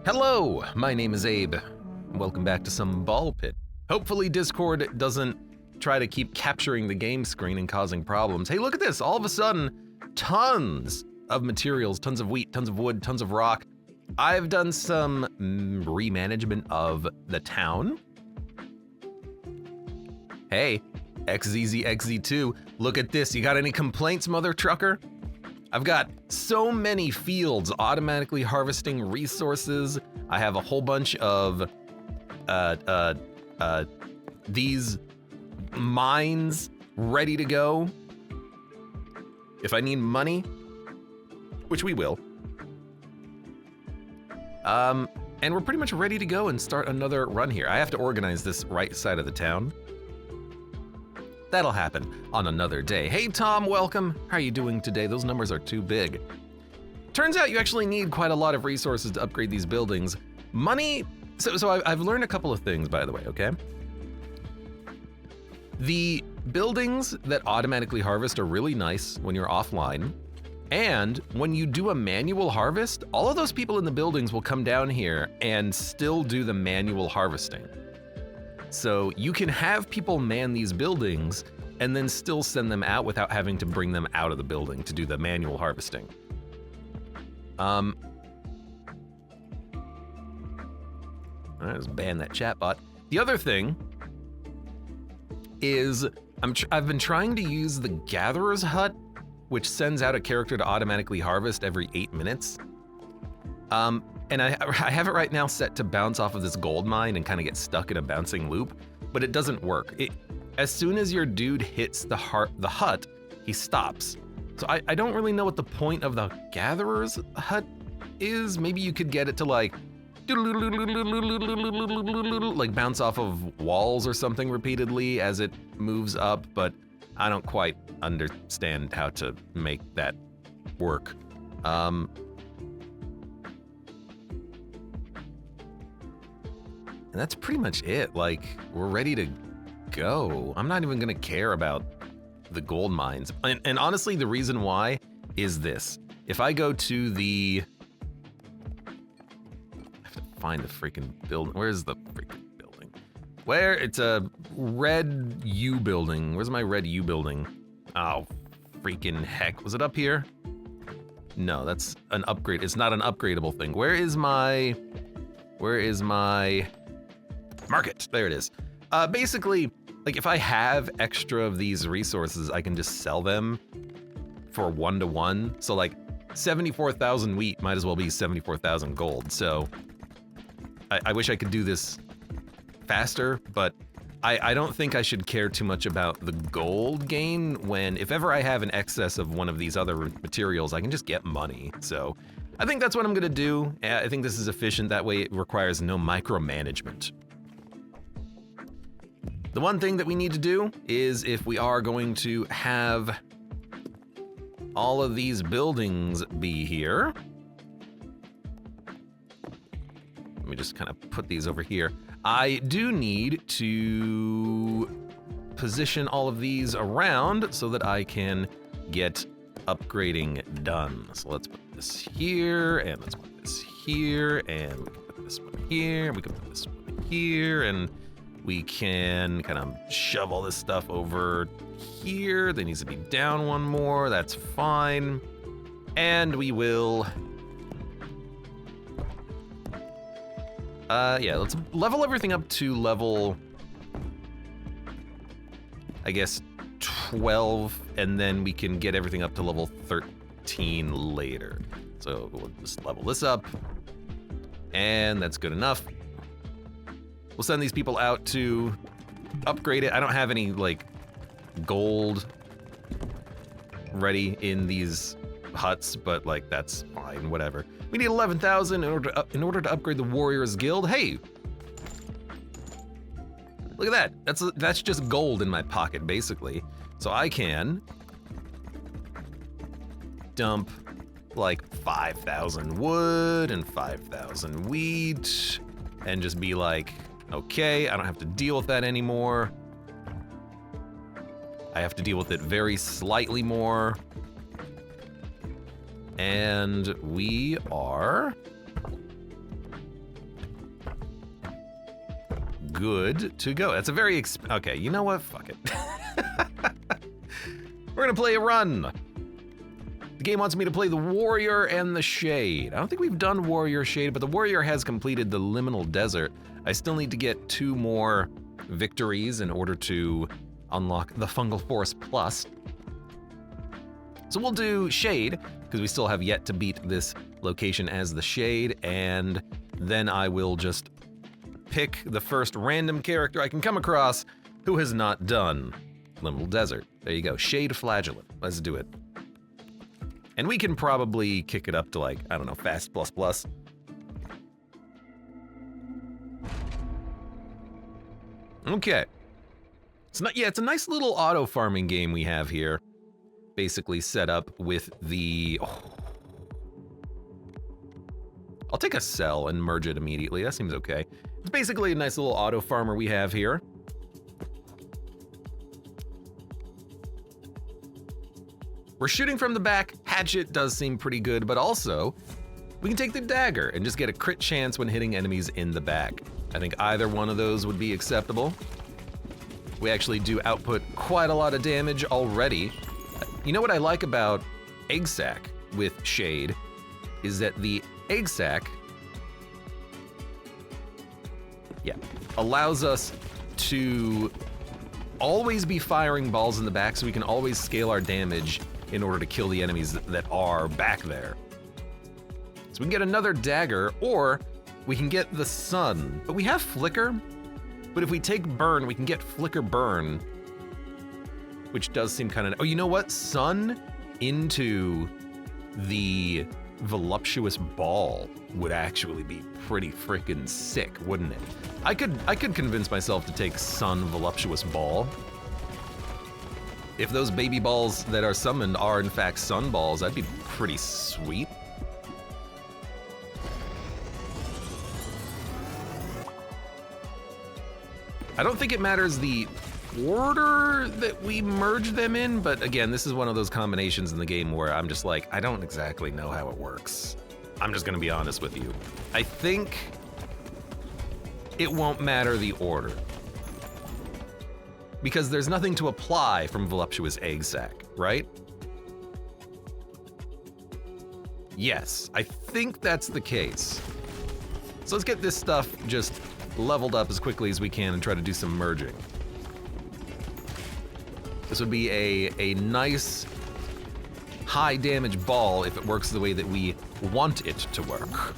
Hello, my name is Abe. Welcome back to some ball pit. Hopefully Discord doesn't try to keep capturing the game screen and causing problems. Hey, look at this, all of a sudden, tons of materials, tons of wheat, tons of wood, tons of rock. I've done some remanagement of the town. Hey, XZZXZ2, look at this. You got any complaints, mother trucker? I've got so many fields automatically harvesting resources. I have a whole bunch of these mines ready to go. If I need money, which we will. And we're pretty much ready to go and start another run here. I have to organize this right side of the town. That'll happen on another day. Hey Tom, welcome. How are you doing today? Those numbers are too big. Turns out you actually need quite a lot of resources to upgrade these buildings. Money, so I've learned a couple of things, by the way, okay? The buildings that automatically harvest are really nice when you're offline. And when you do a manual harvest, all of those people in the buildings will come down here and still do the manual harvesting. So you can have people man these buildings and then still send them out without having to bring them out of the building to do the manual harvesting. All right, let's ban that chatbot. The other thing is I've been trying to use the Gatherer's Hut, which sends out a character to automatically harvest every 8 minutes. And I have it right now set to bounce off of this gold mine and kind of get stuck in a bouncing loop, but it doesn't work. As soon as your dude hits the hut, he stops. So I don't really know what the point of the Gatherer's Hut is. Maybe you could get it to like bounce off of walls or something repeatedly as it moves up, but I don't quite understand how to make that work. And that's pretty much it. Like, we're ready to go. I'm not even gonna care about the gold mines. And honestly, the reason why is this. If I go to the, I have to find the freaking building. Where's the freaking building? Where? It's a red U building. Where's my red U building? Oh, freaking heck. Was it up here? No, that's an upgrade. It's not an upgradable thing. Where is my market? There it is. Basically, like if I have extra of these resources, I can just sell them for 1-to-1. So like 74,000 wheat might as well be 74,000 gold. So I wish I could do this faster, but I don't think I should care too much about the gold gain when if ever I have an excess of one of these other materials, I can just get money. So I think that's what I'm gonna do. I think this is efficient. That way it requires no micromanagement. The one thing that we need to do is if we are going to have all of these buildings be here, let me just kind of put these over here. I do need to position all of these around so that I can get upgrading done. So let's put this here, and let's put this here, and we can put this one here, we can put this one here, and we can kind of shove all this stuff over here. There needs to be down one more, that's fine. And we will, yeah, let's level everything up to level, I guess, 12, and then we can get everything up to level 13 later. So we'll just level this up, and that's good enough. We'll send these people out to upgrade it. I don't have any like gold ready in these huts, but like that's fine, whatever. We need 11,000 in order to upgrade the Warriors Guild. Hey, look at that. That's just gold in my pocket, basically. So I can dump like 5,000 wood and 5,000 wheat and just be like, okay, I don't have to deal with that anymore. I have to deal with it very slightly more. And we are good to go. That's a very okay, you know what? Fuck it. We're gonna play a run. The game wants me to play the Warrior and the Shade. I don't think we've done Warrior Shade, but the Warrior has completed the Liminal Desert. I still need to get 2 more victories in order to unlock the Fungal Forest Plus. So we'll do Shade, because we still have yet to beat this location as the Shade, and then I will just pick the first random character I can come across who has not done Liminal Desert. There you go, Shade Flagellant. Let's do it. And we can probably kick it up to like, I don't know, Fast plus plus. Okay. It's not, yeah, it's a nice little auto farming game we have here. Basically set up with the, I'll take a cell and merge it immediately. That seems okay. It's basically a nice little auto farmer we have here. We're shooting from the back. Hatchet does seem pretty good, but also we can take the dagger and just get a crit chance when hitting enemies in the back. I think either one of those would be acceptable. We actually do output quite a lot of damage already. You know what I like about Egg Sac with Shade is that the Egg Sac, allows us to always be firing balls in the back so we can always scale our damage in order to kill the enemies that are back there. So we can get another dagger, or we can get the sun. But we have flicker, but if we take burn, we can get flicker burn, which does seem kind of, oh, you know what? Sun into the voluptuous ball would actually be pretty freaking sick, wouldn't it? I could convince myself to take sun voluptuous ball. If those baby balls that are summoned are in fact sun balls, that'd be pretty sweet. I don't think it matters the order that we merge them in, but again, this is one of those combinations in the game where I'm just like, I don't exactly know how it works. I'm just gonna be honest with you. I think it won't matter the order, because there's nothing to apply from Voluptuous Egg Sac, right? Yes, I think that's the case. So let's get this stuff just leveled up as quickly as we can and try to do some merging. This would be a nice high damage ball if it works the way that we want it to work.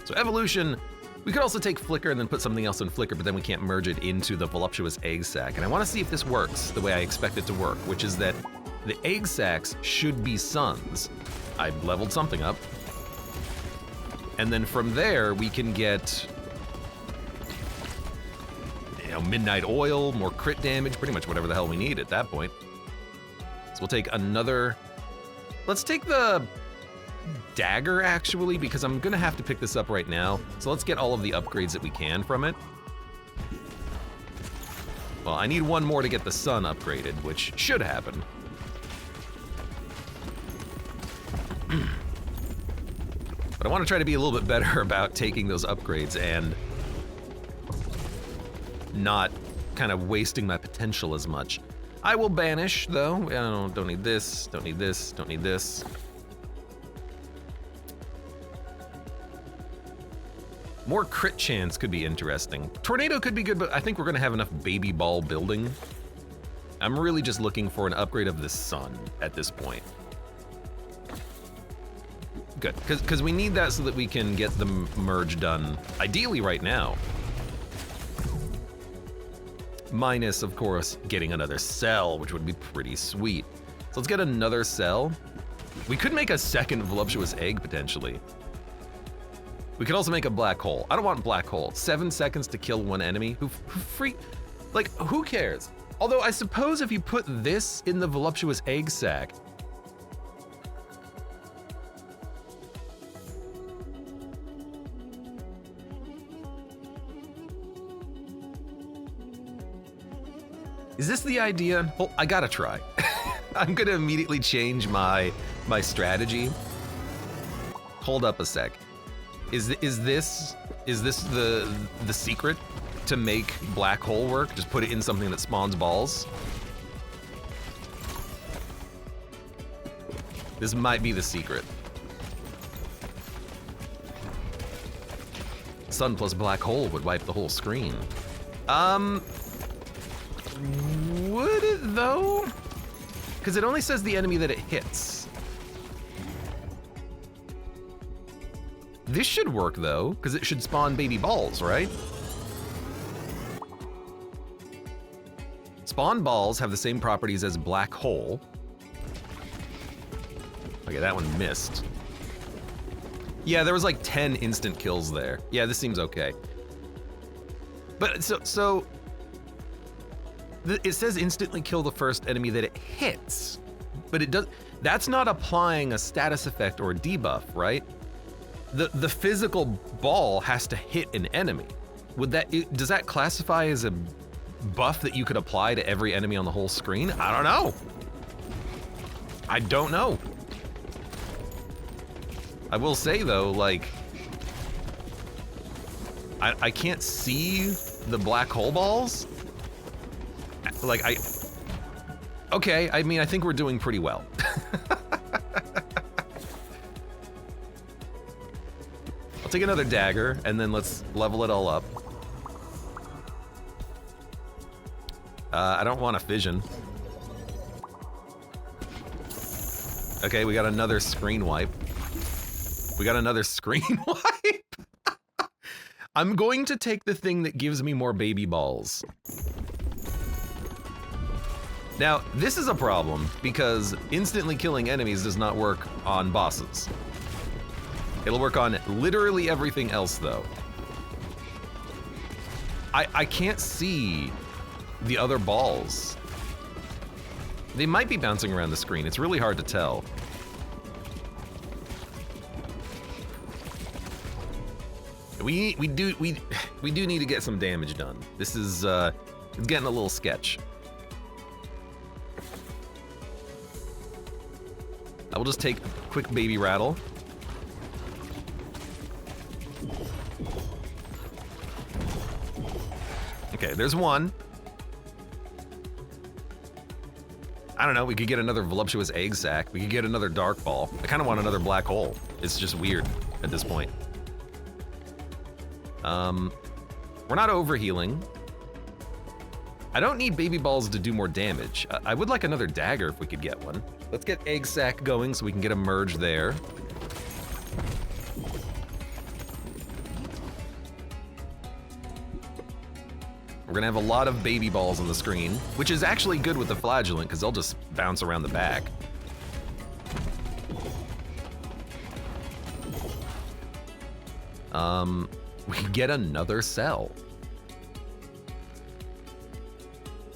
So evolution, we could also take flicker and then put something else in flicker, but then we can't merge it into the voluptuous egg sac. And I want to see if this works the way I expect it to work, which is that the egg sacs should be suns. I leveled something up. And then from there, we can get, you know, midnight oil, more crit damage, pretty much whatever the hell we need at that point. So we'll take another, let's take the dagger actually, because I'm gonna have to pick this up right now. So let's get all of the upgrades that we can from it. Well, I need one more to get the sun upgraded, which should happen. But I want to try to be a little bit better about taking those upgrades and not kind of wasting my potential as much. I will banish though. I don't need this, don't need this, don't need this. More crit chance could be interesting. Tornado could be good, but I think we're gonna have enough baby ball building. I'm really just looking for an upgrade of the sun at this point. Good, because we need that so that we can get the merge done, ideally right now. Minus, of course, getting another cell, which would be pretty sweet. So let's get another cell. We could make a second voluptuous egg, potentially. We could also make a black hole. I don't want black hole. 7 seconds to kill one enemy. Who cares? Although I suppose if you put this in the voluptuous egg sac, is this the idea? Well, I gotta try. I'm gonna immediately change my strategy. Hold up a sec. Is this the secret? to make black hole work. Just put it in something that spawns balls. This might be the secret. Sun plus black hole would wipe the whole screen. Would it though? Because it only says the enemy that it hits. This should work though, because it should spawn baby balls, right? Spawn balls have the same properties as black hole. Okay, that one missed. Yeah, there was like 10 instant kills there. Yeah, this seems okay. But so it says instantly kill the first enemy that it hits, but it does. That's not applying a status effect or debuff, right? The physical ball has to hit an enemy. Does that classify as a buff that you could apply to every enemy on the whole screen? I don't know. I don't know. I will say though, like, I can't see the black hole balls. Like, okay, I mean, I think we're doing pretty well. I'll take another dagger, and then let's level it all up. I don't want a fission. Okay, we got another screen wipe. We got another screen wipe. I'm going to take the thing that gives me more baby balls. Now, this is a problem because instantly killing enemies does not work on bosses. It'll work on literally everything else though. I can't see the other balls. They might be bouncing around the screen. It's really hard to tell. We do need to get some damage done. This is it's getting a little sketch. I will just take a quick baby rattle. Okay, there's one. I don't know, we could get another voluptuous egg sac. We could get another dark ball. I kind of want another black hole. It's just weird at this point. We're not overhealing. I don't need baby balls to do more damage. I would like another dagger if we could get one. Let's get egg sac going so we can get a merge there. We're gonna have a lot of baby balls on the screen, which is actually good with the flagellant because they'll just bounce around the back. We can get another cell.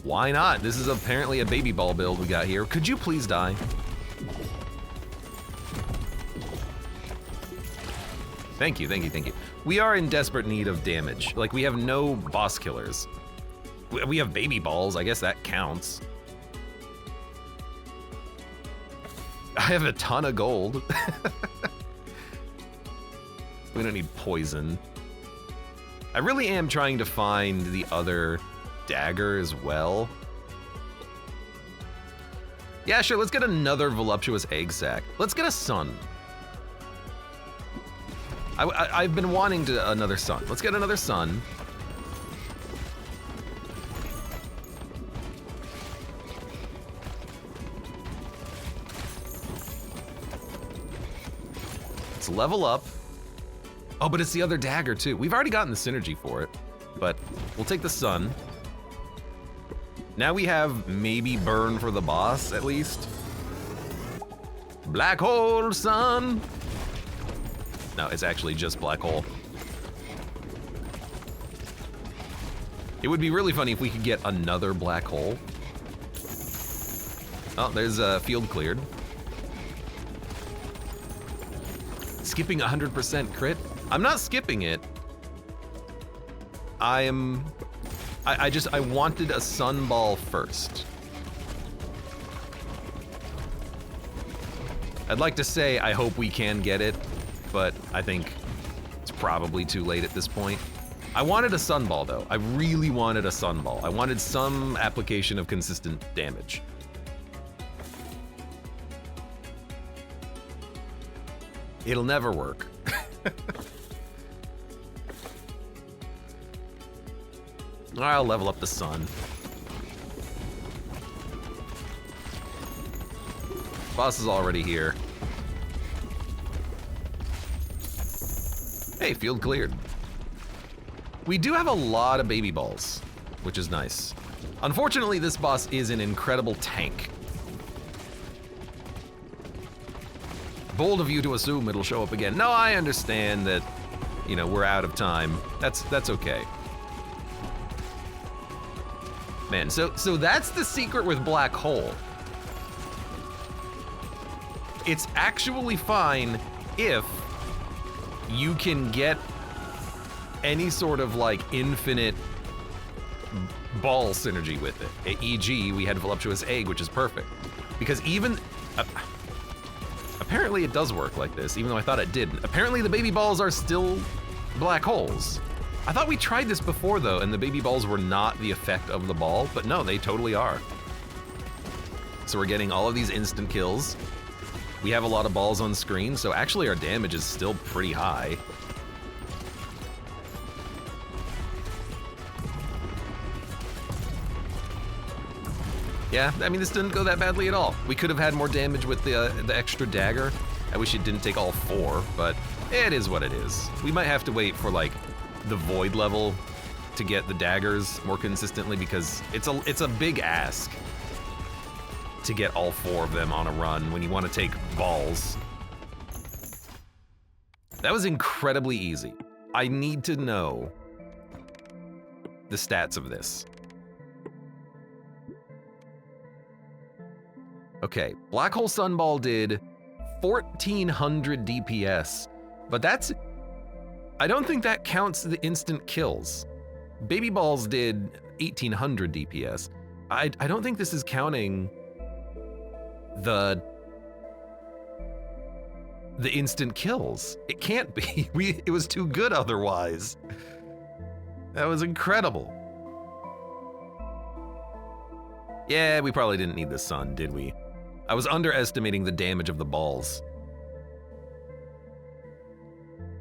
Why not? This is apparently a baby ball build we got here. Could you please die? Thank you, thank you, thank you. We are in desperate need of damage. Like, we have no boss killers. We have baby balls, I guess that counts. I have a ton of gold. We don't need poison. I really am trying to find the other dagger as well. Yeah, sure, let's get another voluptuous egg sac. Let's get a sun. I've been wanting another sun. Let's get another sun. Let's level up. Oh, but it's the other dagger too. We've already gotten the synergy for it, but we'll take the sun. Now we have maybe burn for the boss, at least. Black hole, sun. No, it's actually just black hole. It would be really funny if we could get another black hole. Oh, there's a field cleared. Skipping 100% crit? I'm not skipping it. I wanted a sunball first. I'd like to say I hope we can get it, but I think it's probably too late at this point. I wanted a sunball though. I really wanted a sunball. I wanted some application of consistent damage. It'll never work. I'll level up the sun. Boss is already here. Hey, field cleared. We do have a lot of baby balls, which is nice. Unfortunately, this boss is an incredible tank. Bold of you to assume it'll show up again. No, I understand that, you know, we're out of time. That's okay. Man, so that's the secret with Black Hole. It's actually fine if you can get any sort of like infinite ball synergy with it. E.g., we had Voluptuous Egg, which is perfect. Because even, apparently it does work like this, even though I thought it didn't. Apparently the baby balls are still black holes. I thought we tried this before though, and the baby balls were not the effect of the ball, but no, they totally are. So we're getting all of these instant kills. We have a lot of balls on screen, so actually our damage is still pretty high. Yeah, I mean, this didn't go that badly at all. We could have had more damage with the extra dagger. I wish it didn't take all 4, but it is what it is. We might have to wait for like the void level to get the daggers more consistently because it's a big ask to get all 4 of them on a run when you want to take balls. That was incredibly easy. I need to know the stats of this. Okay, Black Hole Sunball did 1400 DPS, but that's, I don't think that counts the instant kills. Baby Balls did 1800 DPS. I don't think this is counting the instant kills. It can't be. It was too good otherwise. That was incredible. Yeah, we probably didn't need the sun, did we? I was underestimating the damage of the balls.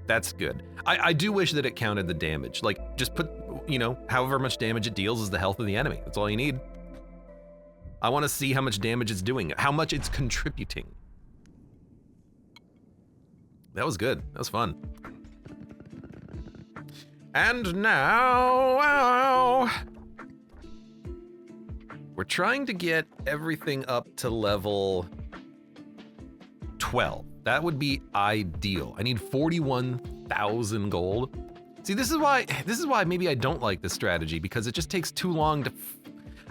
That's good. I do wish that it counted the damage. Like, just put, you know, however much damage it deals is the health of the enemy. That's all you need. I want to see how much damage it's doing, how much it's contributing. That was good. That was fun. And now, we're trying to get everything up to level 12. That would be ideal. I need 41,000 gold. See, this is why maybe I don't like this strategy, because it just takes too long to,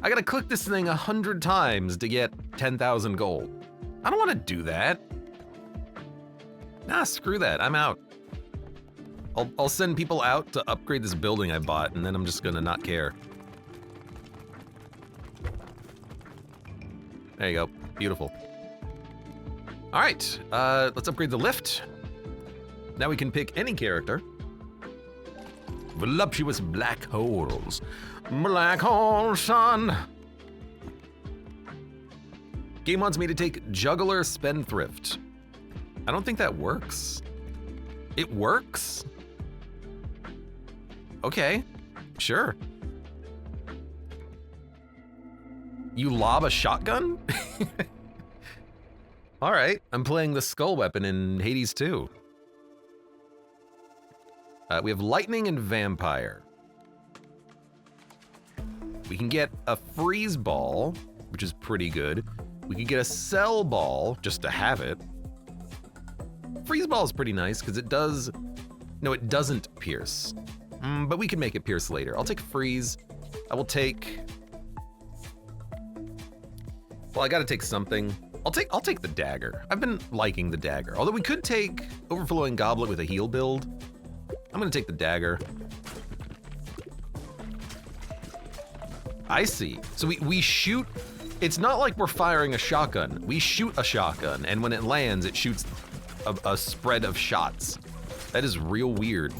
I gotta click this thing 100 times to get 10,000 gold. I don't wanna do that. Nah, screw that, I'm out. I'll send people out to upgrade this building I bought, and then I'm just gonna not care. There you go, beautiful. All right, let's upgrade the lift. Now we can pick any character. Voluptuous black holes. Black hole sun. Game wants me to take Juggler Spendthrift. I don't think that works. It works? Okay, sure. You lob a shotgun? All right, I'm playing the skull weapon in Hades 2. We have lightning and vampire. We can get a freeze ball, which is pretty good. We can get a cell ball just to have it. Freeze ball is pretty nice because it does, no, it doesn't pierce. But we can make it pierce later. I'll take freeze. I will take, well, I gotta take something. I'll take the dagger. I've been liking the dagger. Although we could take Overflowing Goblet with a heal build. I'm gonna take the dagger. I see. So we shoot, it's not like we're firing a shotgun. We shoot a shotgun, and when it lands, it shoots a spread of shots. That is real weird.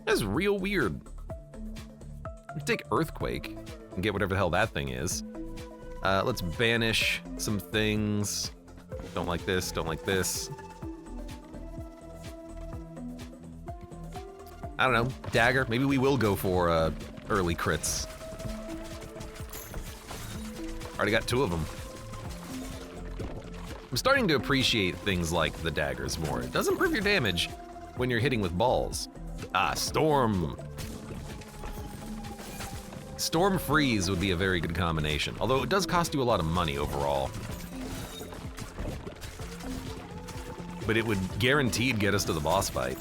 That's real weird. We take Earthquake and get whatever the hell that thing is. Let's banish some things. Don't like this, don't like this. I don't know, dagger. Maybe we will go for early crits. Already got 2 of them. I'm starting to appreciate things like the daggers more. It does improve your damage when you're hitting with balls. Ah, Storm. Storm Freeze would be a very good combination, although it does cost you a lot of money overall. But it would guaranteed get us to the boss fight.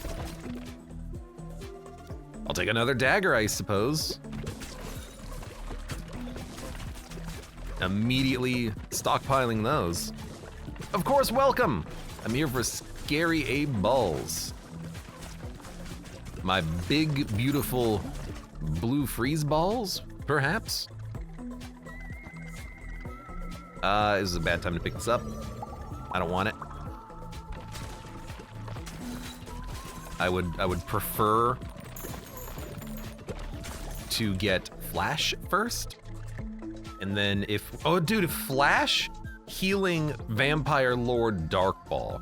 I'll take another dagger, I suppose. Immediately stockpiling those. Of course, welcome! I'm here for scary Abe balls. My big, beautiful blue freeze balls, perhaps? This is a bad time to pick this up. I don't want it. I would prefer to get Flash first. And then if Flash healing Vampire Lord Dark Ball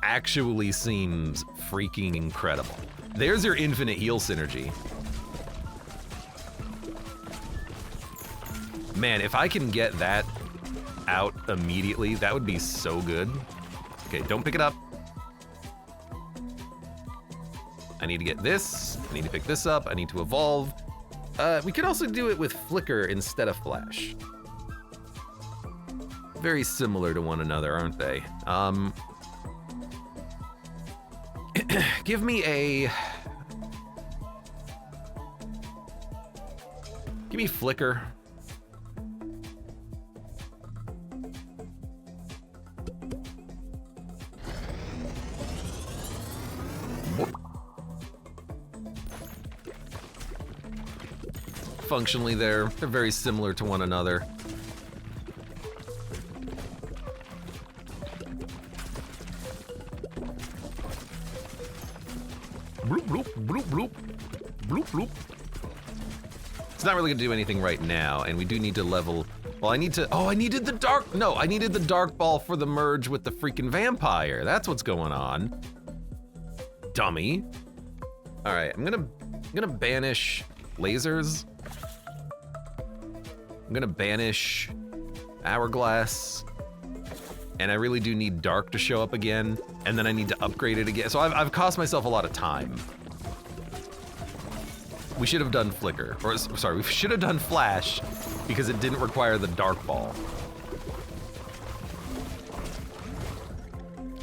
actually seems freaking incredible. There's your infinite heal synergy. Man, if I can get that out immediately, that would be so good. Okay, don't pick it up. I need to get this, I need to pick this up, I need to evolve. We could also do it with Flicker instead of Flash. Very similar to one another, aren't they? Give me Flicker. Functionally, they're very similar to one another. Bloop, bloop, bloop, bloop. Bloop, bloop. It's not really gonna do anything right now, and we do need to level. Well, I needed the dark ball for the merge with the freaking vampire. That's what's going on. Dummy. All right, I'm gonna banish lasers. I'm gonna banish Hourglass, and I really do need Dark to show up again, and then I need to upgrade it again. So I've cost myself a lot of time. We should have done Flicker, or sorry, we should have done Flash because it didn't require the Dark Ball.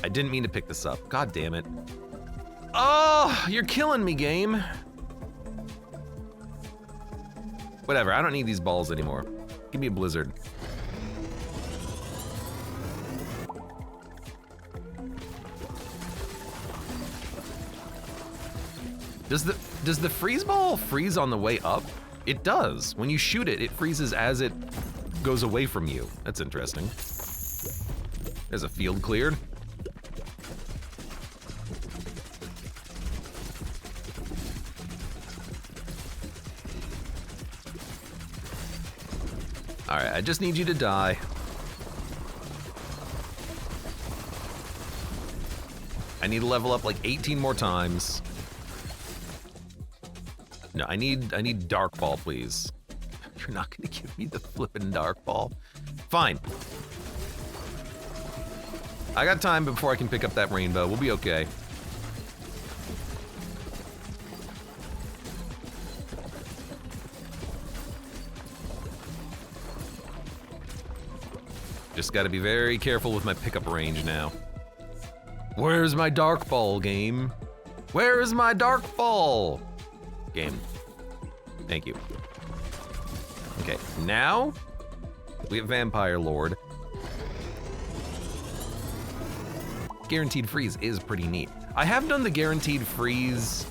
I didn't mean to pick this up. God damn it. Oh, you're killing me, game. Whatever, I don't need these balls anymore. Give me a blizzard. Does the freeze ball freeze on the way up? It does. When you shoot it, it freezes as it goes away from you. That's interesting. There's a field cleared. All right, I just need you to die. I need to level up like 18 more times. No, I need Dark Ball, please. You're not gonna give me the flippin' Dark Ball? Fine. I got time before I can pick up that rainbow. We'll be okay. Just gotta be very careful with my pickup range now. Where's my Dark Ball, game? Where is my Dark Ball? Game. Thank you. Okay, now we have Vampire Lord. Guaranteed freeze is pretty neat. I have done the guaranteed freeze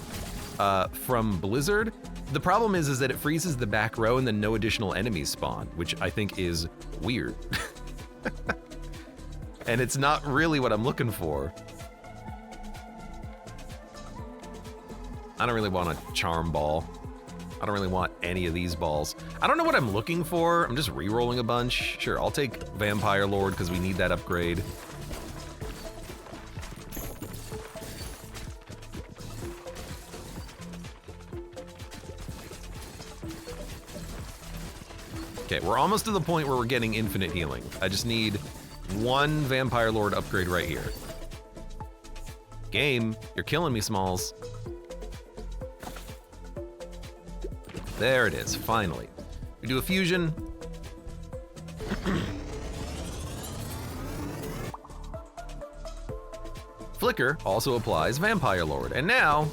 from Blizzard. The problem is that it freezes the back row and then no additional enemies spawn, which I think is weird. And it's not really what I'm looking for. I don't really want a charm ball. I don't really want any of these balls. I don't know what I'm looking for. I'm just re-rolling a bunch. Sure, I'll take Vampire Lord because we need that upgrade. Okay, we're almost to the point where we're getting infinite healing. I just need one Vampire Lord upgrade right here. Game, you're killing me, Smalls. There it is, finally. We do a fusion. Flicker also applies Vampire Lord. And now,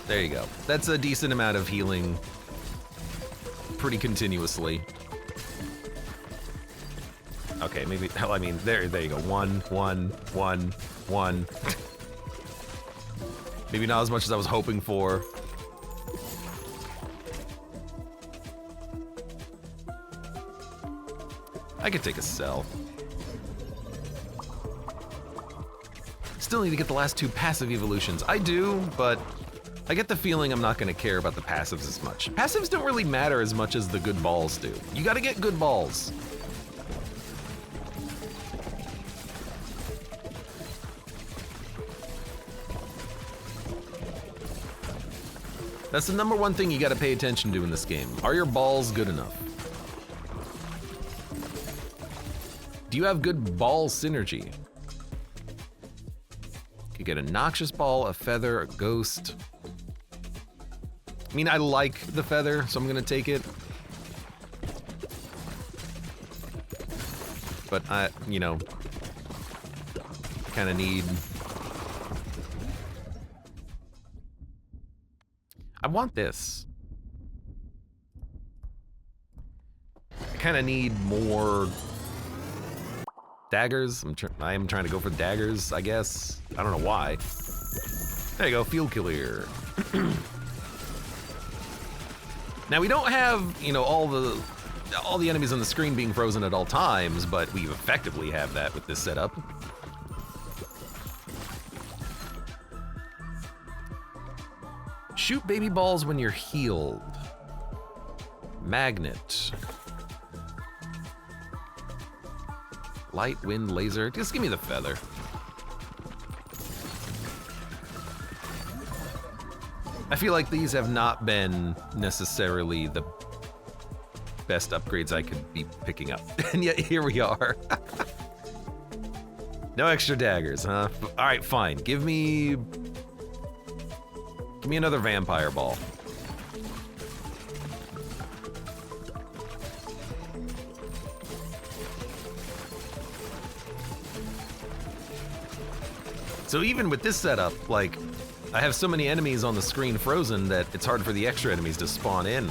there you go. That's a decent amount of healing pretty continuously. Okay, maybe, hell, I mean, there you go. One. Maybe not as much as I was hoping for. I could take a cell. Still need to get the last two passive evolutions. I do, but I get the feeling I'm not gonna care about the passives as much. Passives don't really matter as much as the good balls do. You gotta get good balls. That's the number one thing you gotta pay attention to in this game. Are your balls good enough? Do you have good ball synergy? You get a noxious ball, a feather, a ghost. I mean, I like the feather, so I'm gonna take it. But I, you know, kind of need... I want this. I kind of need more daggers. I am trying to go for daggers, I guess. I don't know why. There you go, field killer. Now we don't have, you know, all the enemies on the screen being frozen at all times, but we effectively have that with this setup. Shoot baby balls when you're healed. Magnet. Light, wind, laser. Just give me the feather. I feel like these have not been necessarily the best upgrades I could be picking up. And yet here we are. No extra daggers, huh? All right, fine. Give me another vampire ball. So even with this setup, like, I have so many enemies on the screen frozen that it's hard for the extra enemies to spawn in.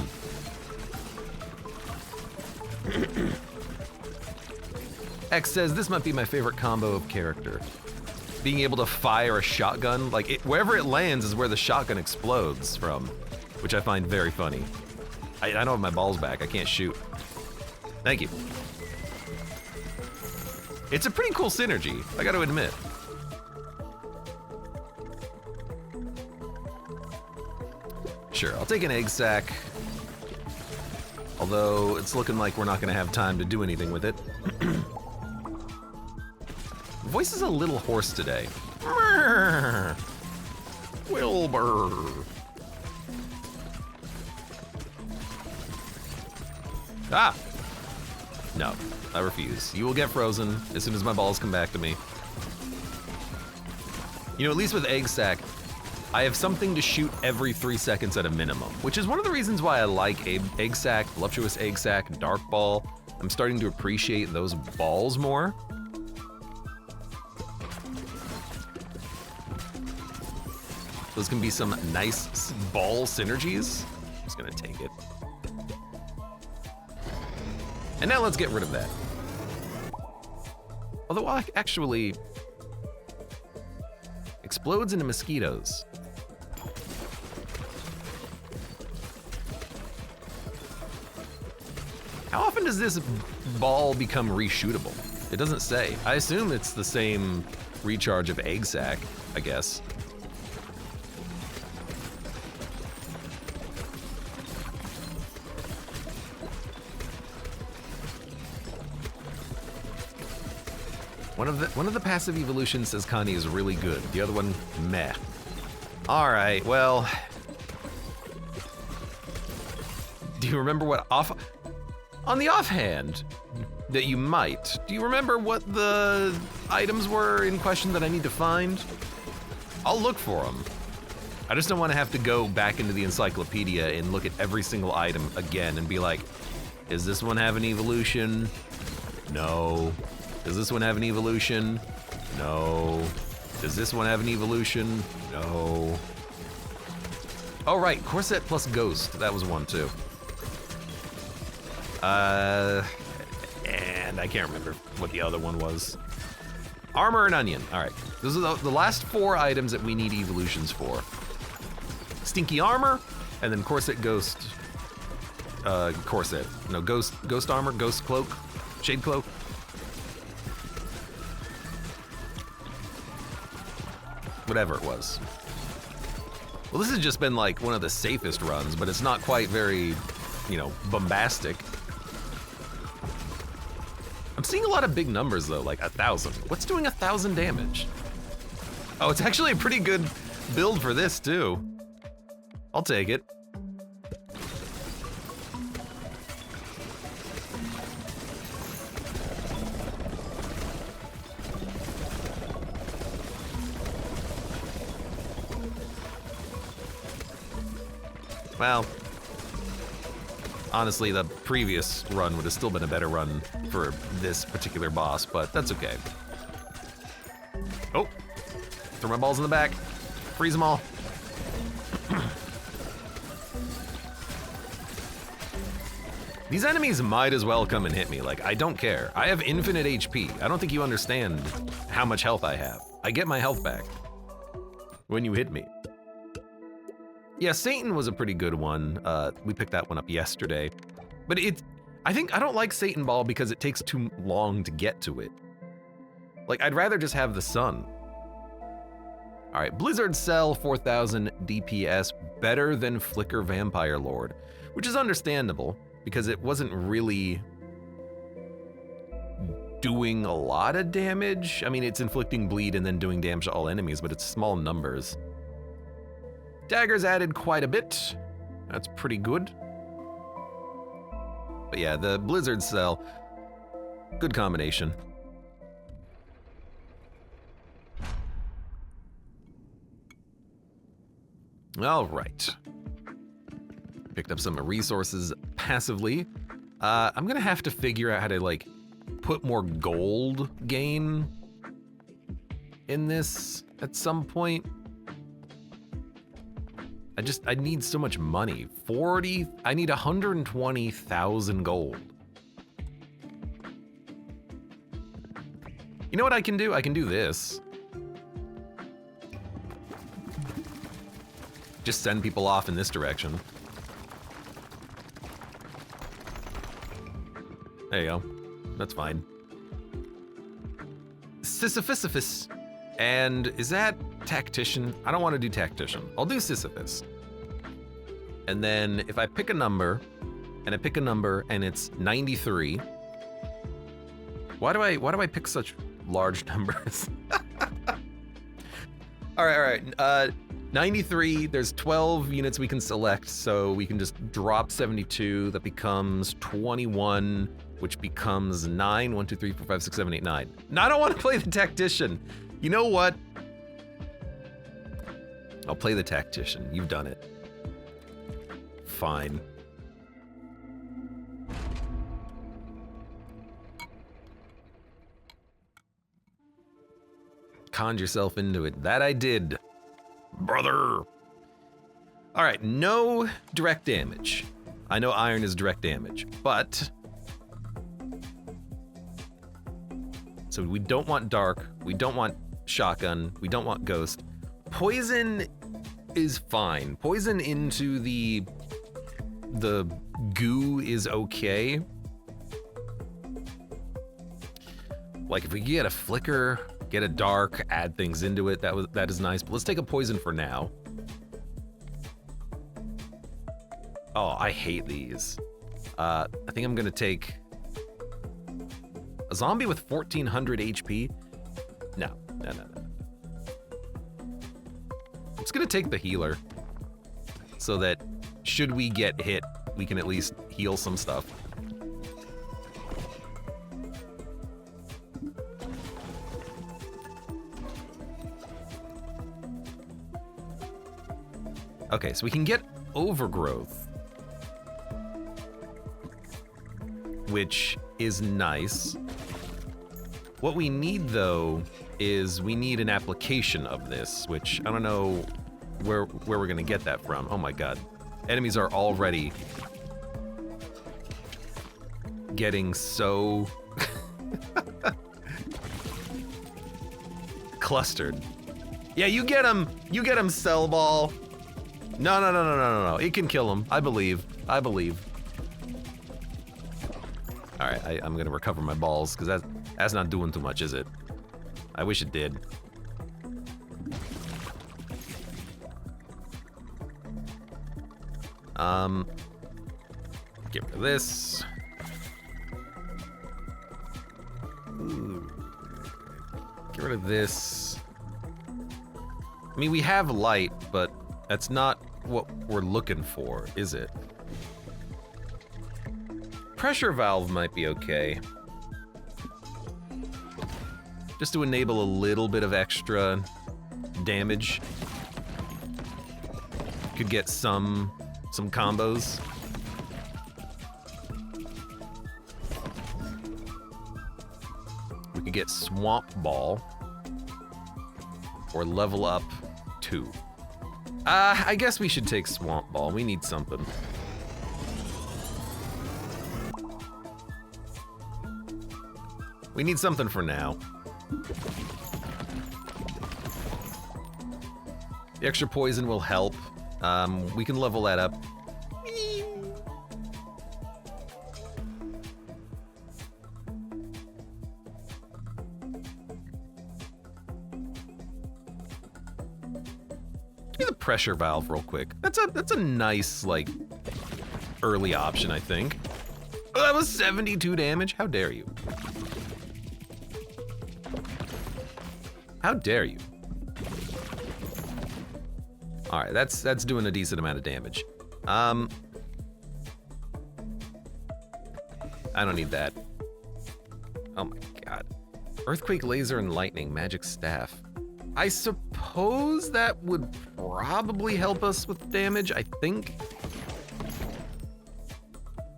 X says, this might be my favorite combo of character. Being able to fire a shotgun, like, wherever it lands is where the shotgun explodes from, which I find very funny. I don't have my balls back, I can't shoot. Thank you. It's a pretty cool synergy, I gotta admit. Sure, I'll take an egg sack. Although, it's looking like we're not gonna have time to do anything with it. Voice is a little hoarse today. Wilbur. Ah! No, I refuse. You will get frozen as soon as my balls come back to me. You know, at least with egg sack, I have something to shoot every 3 seconds at a minimum, which is one of the reasons why I like egg sack, voluptuous egg sack, dark ball. I'm starting to appreciate those balls more. Those can be some nice ball synergies. I'm just gonna take it. And now let's get rid of that. Although actually, explodes into mosquitoes. How often does this ball become reshootable? It doesn't say. I assume it's the same recharge of egg sack, I guess. One of the passive evolutions, says Connie, is really good. The other one, meh. All right, well. Do you remember what on the offhand that you might, do you remember what the items were in question that I need to find? I'll look for them. I just don't want to have to go back into the encyclopedia and look at every single item again and be like, does this one have an evolution? No. Does this one have an evolution? No. Does this one have an evolution? No. Oh right, Corset plus Ghost, that was one too. And I can't remember what the other one was. Armor and Onion, all right. Those are the last 4 items that we need evolutions for. Stinky Armor, and then Corset Ghost, Corset, no, Ghost Armor, Ghost Cloak, Shade Cloak. Whatever it was. Well, this has just been like one of the safest runs, but it's not quite very, bombastic. I'm seeing a lot of big numbers though, like 1,000. What's doing 1,000 damage? Oh, it's actually a pretty good build for this too. I'll take it. Well, honestly, the previous run would have still been a better run for this particular boss, but that's okay. Oh, throw my balls in the back, freeze them all. These enemies might as well come and hit me, like, I don't care. I have infinite HP. I don't think you understand how much health I have. I get my health back when you hit me. Yeah, Satan was a pretty good one. We picked that one up yesterday. But I don't like Satan Ball because it takes too long to get to it. Like, I'd rather just have the sun. All right, Blizzard Cell 4000 DPS, better than Flicker Vampire Lord, which is understandable because it wasn't really doing a lot of damage. I mean, it's inflicting bleed and then doing damage to all enemies, but it's small numbers. Daggers added quite a bit. That's pretty good. But yeah, the Blizzard Cell, good combination. All right. Picked up some resources passively. I'm gonna have to figure out how to like put more gold gain in this at some point. I need so much money. I need 120,000 gold. You know what I can do? I can do this. Just send people off in this direction. There you go. That's fine. Sisyphus. And is that Tactician? I don't want to do Tactician. I'll do Sisyphus. And then if I pick a number, and it's 93. Why do I pick such large numbers? All right. 93, there's 12 units we can select, so we can just drop 72. That becomes 21, which becomes 9. 1, 2, 3, 4, 5, 6, 7, 8, 9. No, I don't want to play the Tactician. You know what? I'll play the Tactician. You've done it. Fine. Conned yourself into it. That I did, brother. All right, no direct damage. I know iron is direct damage, but so we don't want dark, we don't want shotgun, we don't want ghost. Poison is fine. Poison into the goo is okay. Like if we get a flicker, get a dark, add things into it, that is nice. But let's take a poison for now. Oh, I hate these. I think I'm gonna take a zombie with 1400 HP No. I'm just gonna take the healer so that should we get hit, we can at least heal some stuff. Okay, so we can get overgrowth, which is nice. What we need, though, is we need an application of this, which I don't know where we're gonna get that from. Oh my god. Enemies are already getting so clustered. Yeah, you get him, cell ball. No. It can kill him. I believe. All right, I'm gonna recover my balls because that's not doing too much, is it? I wish it did. Get rid of this. Ooh. Get rid of this. I mean, we have light, but that's not what we're looking for, is it? Pressure valve might be okay. Just to enable a little bit of extra damage. Could get some combos. We could get Swamp Ball. Or level up 2. I guess we should take Swamp Ball. We need something. We need something for now. The extra poison will help. We can level that up. The pressure valve real quick. That's a nice, like, early option, I think. Oh, that was 72 damage? How dare you? How dare you? All right, that's doing a decent amount of damage. I don't need that. Oh my god. Earthquake, laser, and lightning, magic staff. I suppose that would probably help us with damage, I think.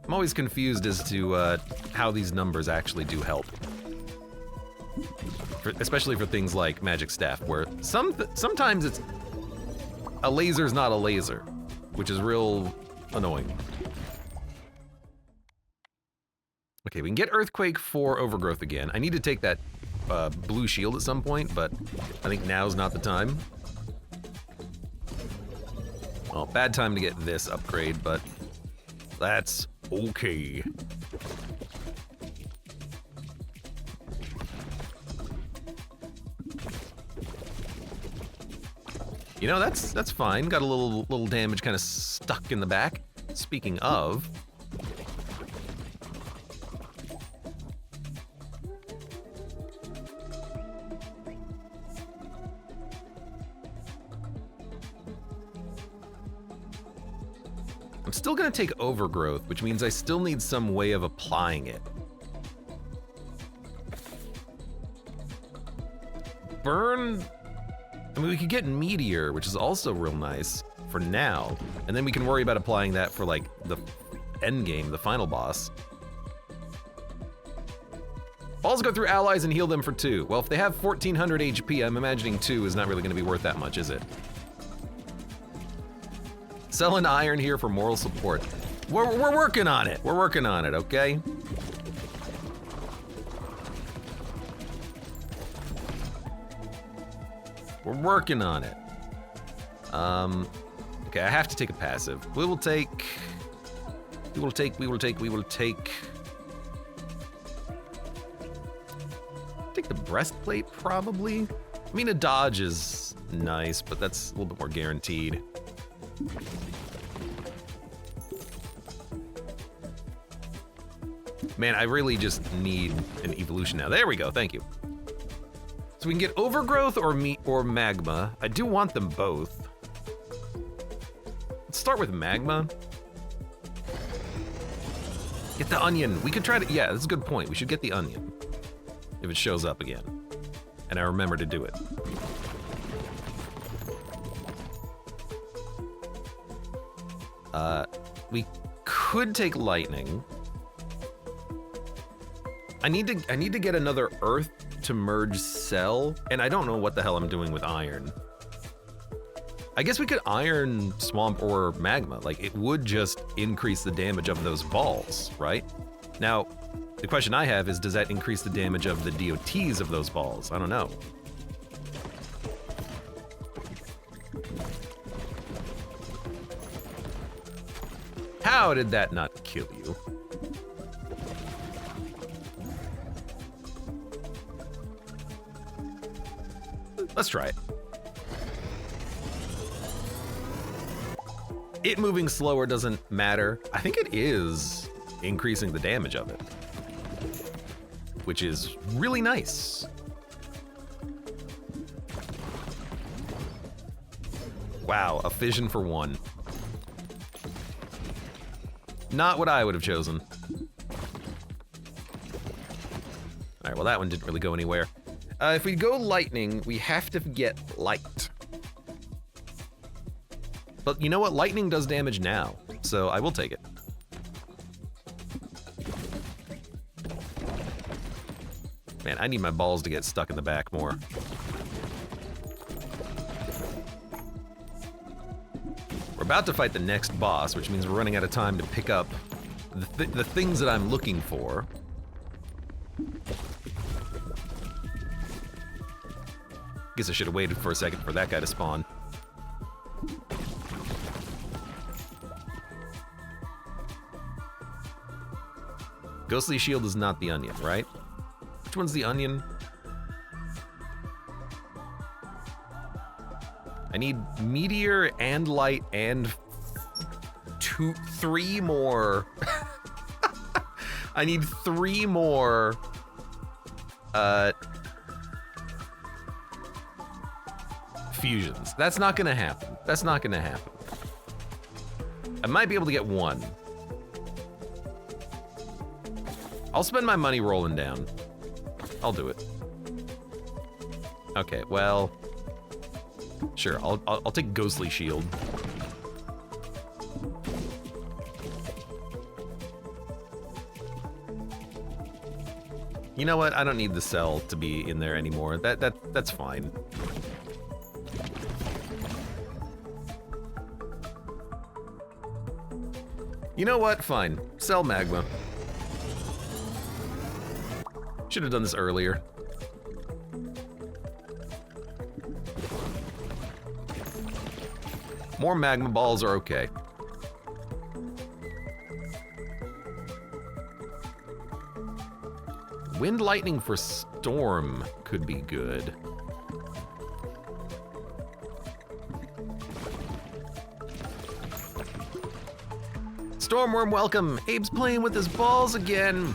I'm always confused as to how these numbers actually do help. Especially for things like magic staff, where sometimes it's a laser's not a laser, which is real annoying. Okay, we can get Earthquake for Overgrowth again. I need to take that blue shield at some point, but I think now's not the time. Well, bad time to get this upgrade, but that's okay. You know, that's fine. Got a little damage kind of stuck in the back. Speaking of, I'm still gonna take Overgrowth, which means I still need some way of applying it. Burn. I mean, we could get Meteor, which is also real nice for now, and then we can worry about applying that for, like, the end game, the final boss. Balls go through allies and heal them for 2. Well, if they have 1400 HP, I'm imagining 2 is not really going to be worth that much, is it? Sell an iron here for moral support. We're working on it. We're working on it, okay? We're working on it. Okay, I have to take a passive. We will take Take the breastplate, probably. I mean, a dodge is nice, but that's a little bit more guaranteed. Man, I really just need an evolution now. There we go, thank you. So we can get overgrowth or magma. I do want them both. Let's start with magma. Get the onion. We could try to, yeah, that's a good point. We should get the onion if it shows up again. And I remember to do it. We could take lightning. I need to get another earth to merge cell, and I don't know what the hell I'm doing with iron. I guess we could iron swamp or magma. Like, it would just increase the damage of those balls, right? Now, the question I have is, does that increase the damage of the DOTs of those balls? I don't know. How did that not kill you? Let's try it. It moving slower doesn't matter. I think it is increasing the damage of it, which is really nice. Wow, a fission for one. Not what I would have chosen. All right, well, that one didn't really go anywhere. If we go lightning, we have to get light. But you know what? Lightning does damage now, so I will take it. Man, I need my balls to get stuck in the back more. We're about to fight the next boss, which means we're running out of time to pick up the things that I'm looking for. Guess I should have waited for a second for that guy to spawn. Ghostly Shield is not the onion, right? Which one's the onion? I need meteor and light and three more. I need 3 more fusions. That's not gonna happen. That's not gonna happen. I might be able to get 1. I'll spend my money rolling down. I'll do it. Okay, well, sure. I'll take Ghostly Shield. You know what? I don't need the cell to be in there anymore. That's fine. You know what? Fine. Cell magma. Should have done this earlier. More magma balls are okay. Wind lightning for storm could be good. Stormworm, welcome. Abe's playing with his balls again.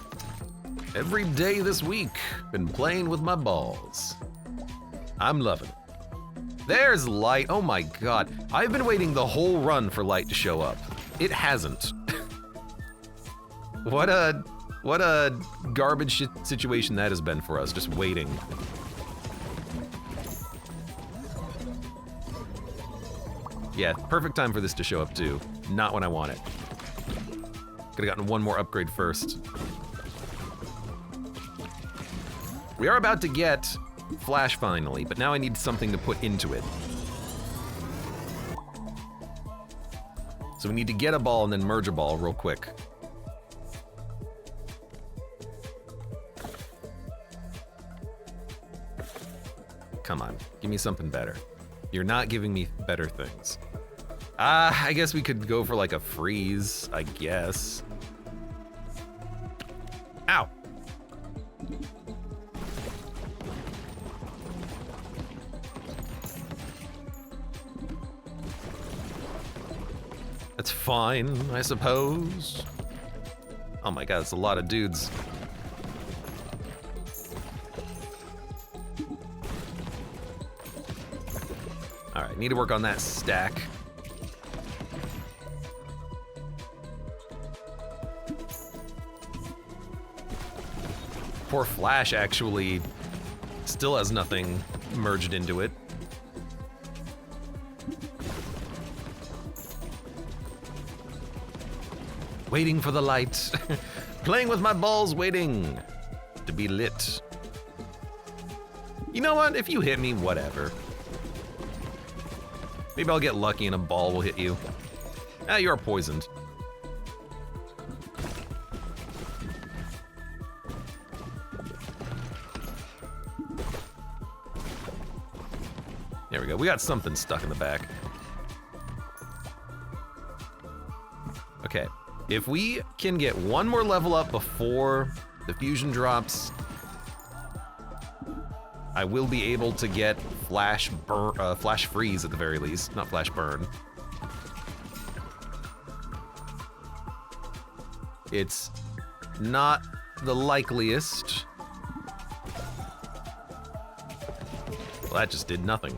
Every day this week, been playing with my balls. I'm loving it. There's light. Oh my god. I've been waiting the whole run for light to show up. It hasn't. What a garbage situation that has been for us, just waiting. Yeah, perfect time for this to show up too. Not when I want it. Could've gotten 1 more upgrade first. We are about to get Flash finally, but now I need something to put into it. So we need to get a ball and then merge a ball real quick. Come on, give me something better. You're not giving me better things. I guess we could go for like a freeze, I guess. Ow! That's fine, I suppose. Oh my god, it's a lot of dudes. All right, need to work on that stack. Poor Flash actually still has nothing merged into it. Waiting for the light. Playing with my balls, waiting to be lit. You know what? If you hit me, whatever. Maybe I'll get lucky and a ball will hit you. Ah, you're poisoned. There we go. We got something stuck in the back. Okay. If we can get one more level up before the fusion drops, I will be able to get flash freeze at the very least, not flash burn. It's not the likeliest. Well, that just did nothing.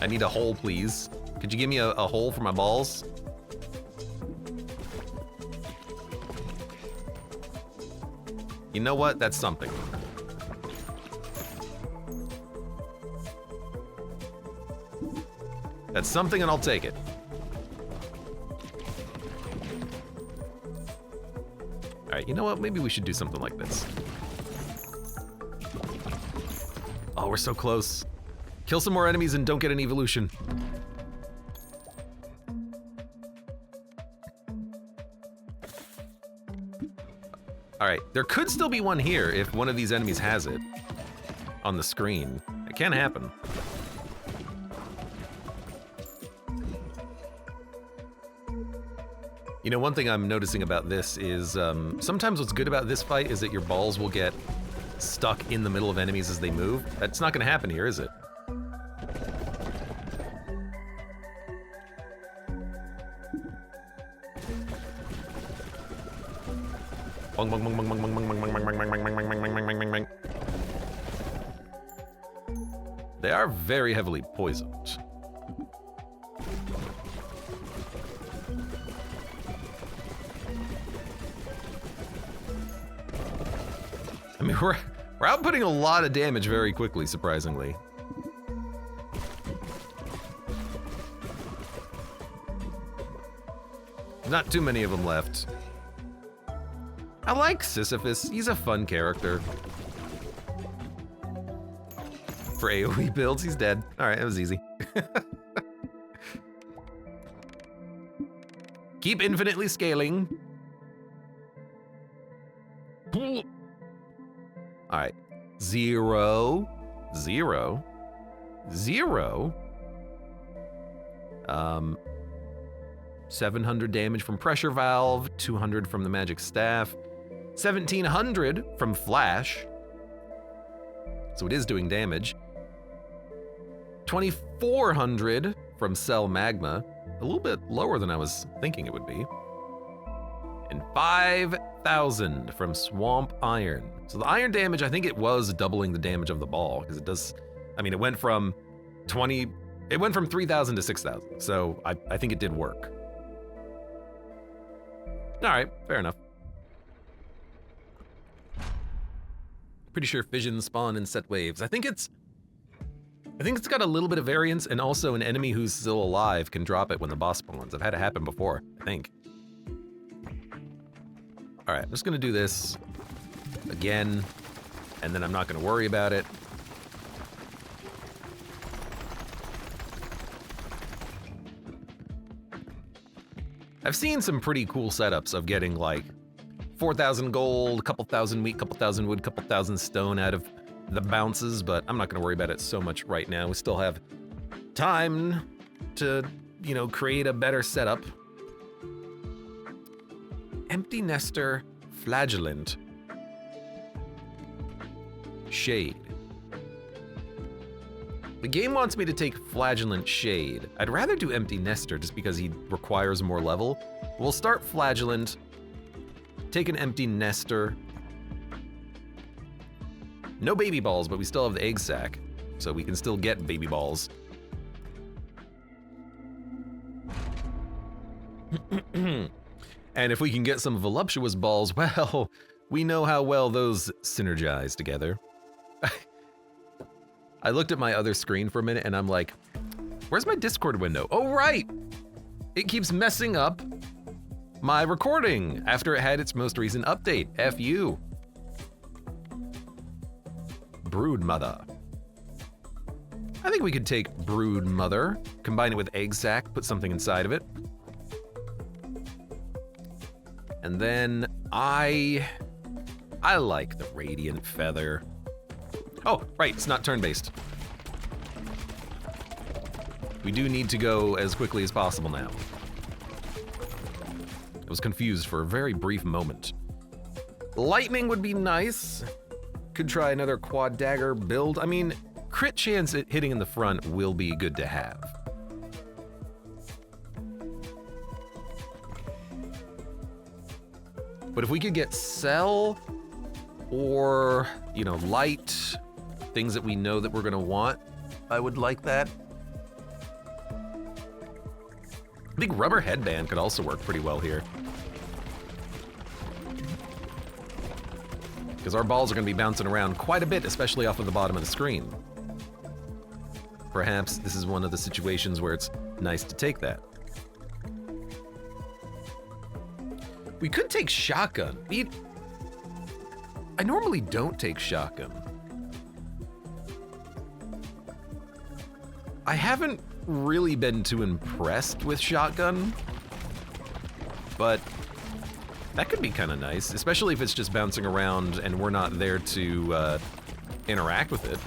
I need a hole, please. Could you give me a hole for my balls? You know what? That's something. That's something, and I'll take it. All right, you know what? Maybe we should do something like this. Oh, we're so close. Kill some more enemies and don't get an evolution. All right, there could still be one here if one of these enemies has it on the screen. It can happen. You know, one thing I'm noticing about this is sometimes what's good about this fight is that your balls will get stuck in the middle of enemies as they move. That's not gonna happen here, is it? They are very heavily poisoned. I mean, we're outputting a lot of damage very quickly, surprisingly. Not too many of them left. I like Sisyphus. He's a fun character. For AoE builds, he's dead. All right, that was easy. Keep infinitely scaling. All right, 0, 0, 0. 700 damage from pressure valve, 200 from the magic staff, 1700 from flash. So it is doing damage. 2400 from cell magma, a little bit lower than I was thinking it would be. And 5000 from swamp iron. So the iron damage, I think it was doubling the damage of the ball, because it does, I mean, it went from 3000 to 6000. So I think it did work. All right, fair enough. Pretty sure fissions spawn in set waves. I think it's got a little bit of variance, and also an enemy who's still alive can drop it when the boss spawns. I've had it happen before, I think. All right, I'm just gonna do this again, and then I'm not gonna worry about it. I've seen some pretty cool setups of getting like 4,000 gold, a couple thousand wheat, couple thousand wood, couple thousand stone out of the bounces, but I'm not gonna worry about it so much right now. We still have time to, you know, create a better setup. Empty nester, flagellant, shade. The game wants me to take flagellant shade. I'd rather do empty nester just because he requires more level. We'll start flagellant, take an empty nester. No baby balls, but we still have the egg sac, so we can still get baby balls. And if we can get some voluptuous balls, well, we know how well those synergize together. I looked at my other screen for a minute and I'm like, where's my Discord window? Oh, right! It keeps messing up my recording after it had its most recent update. F you. Brood Mother. I think we could take Brood Mother, combine it with Egg Sac, put something inside of it. And then I like the Radiant Feather. Oh, right, it's not turn-based. We do need to go as quickly as possible now. I was confused for a very brief moment. Lightning would be nice. Could try another quad dagger build. I mean, crit chance at hitting in the front will be good to have. But if we could get Cell or, you know, Light, things that we know that we're gonna want, I would like that. I think Rubber Headband could also work pretty well here. Because our balls are gonna be bouncing around quite a bit, especially off of the bottom of the screen. Perhaps this is one of the situations where it's nice to take that. We could take Shotgun. I normally don't take Shotgun. I haven't really been too impressed with Shotgun, but that could be kind of nice, especially if it's just bouncing around and we're not there to interact with it.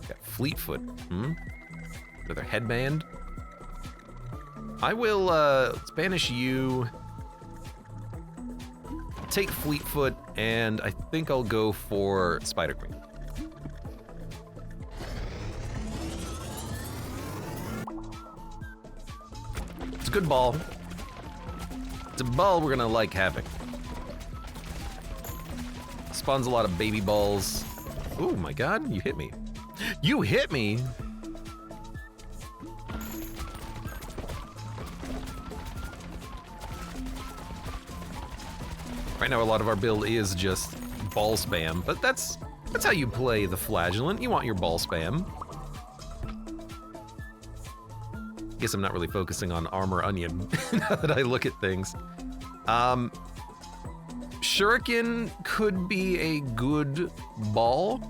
Got Fleetfoot. Another headband. I will Spanish you, take Fleetfoot, and I think I'll go for Spider Queen. It's a good ball. It's a ball we're gonna like having. Spawns a lot of baby balls. Oh my god, you hit me. You hit me! Right now, a lot of our build is just ball spam, but that's how you play the Flagellant. You want your ball spam. Guess I'm not really focusing on Armor Onion now that I look at things. Shuriken could be a good ball.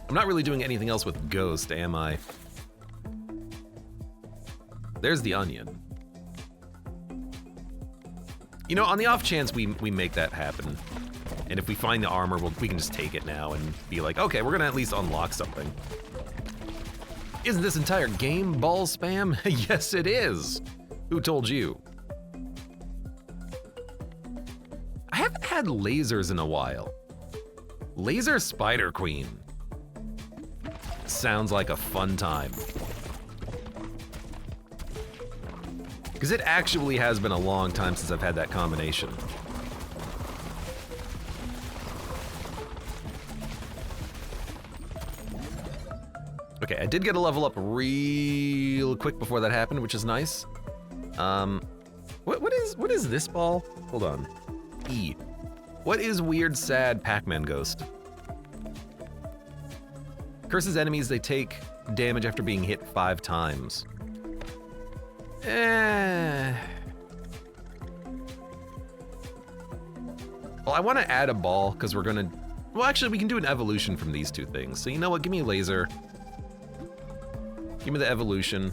I'm not really doing anything else with Ghost, am I? There's the Onion. You know, on the off chance we make that happen, and if we find the armor, we can just take it now and be like, okay, we're gonna at least unlock something. Isn't this entire game ball spam? Yes, it is. Who told you? I haven't had lasers in a while. Laser Spider Queen. Sounds like a fun time. Because it actually has been a long time since I've had that combination. Okay, I did get a level up real quick before that happened, which is nice. What is this ball? Hold on. E. What is weird, sad Pac-Man Ghost? Curses enemies, they take damage after being hit 5 times. Well, I want to add a ball because we're gonna... Well, actually, we can do an evolution from these two things. So you know what? Give me a laser. Give me the evolution.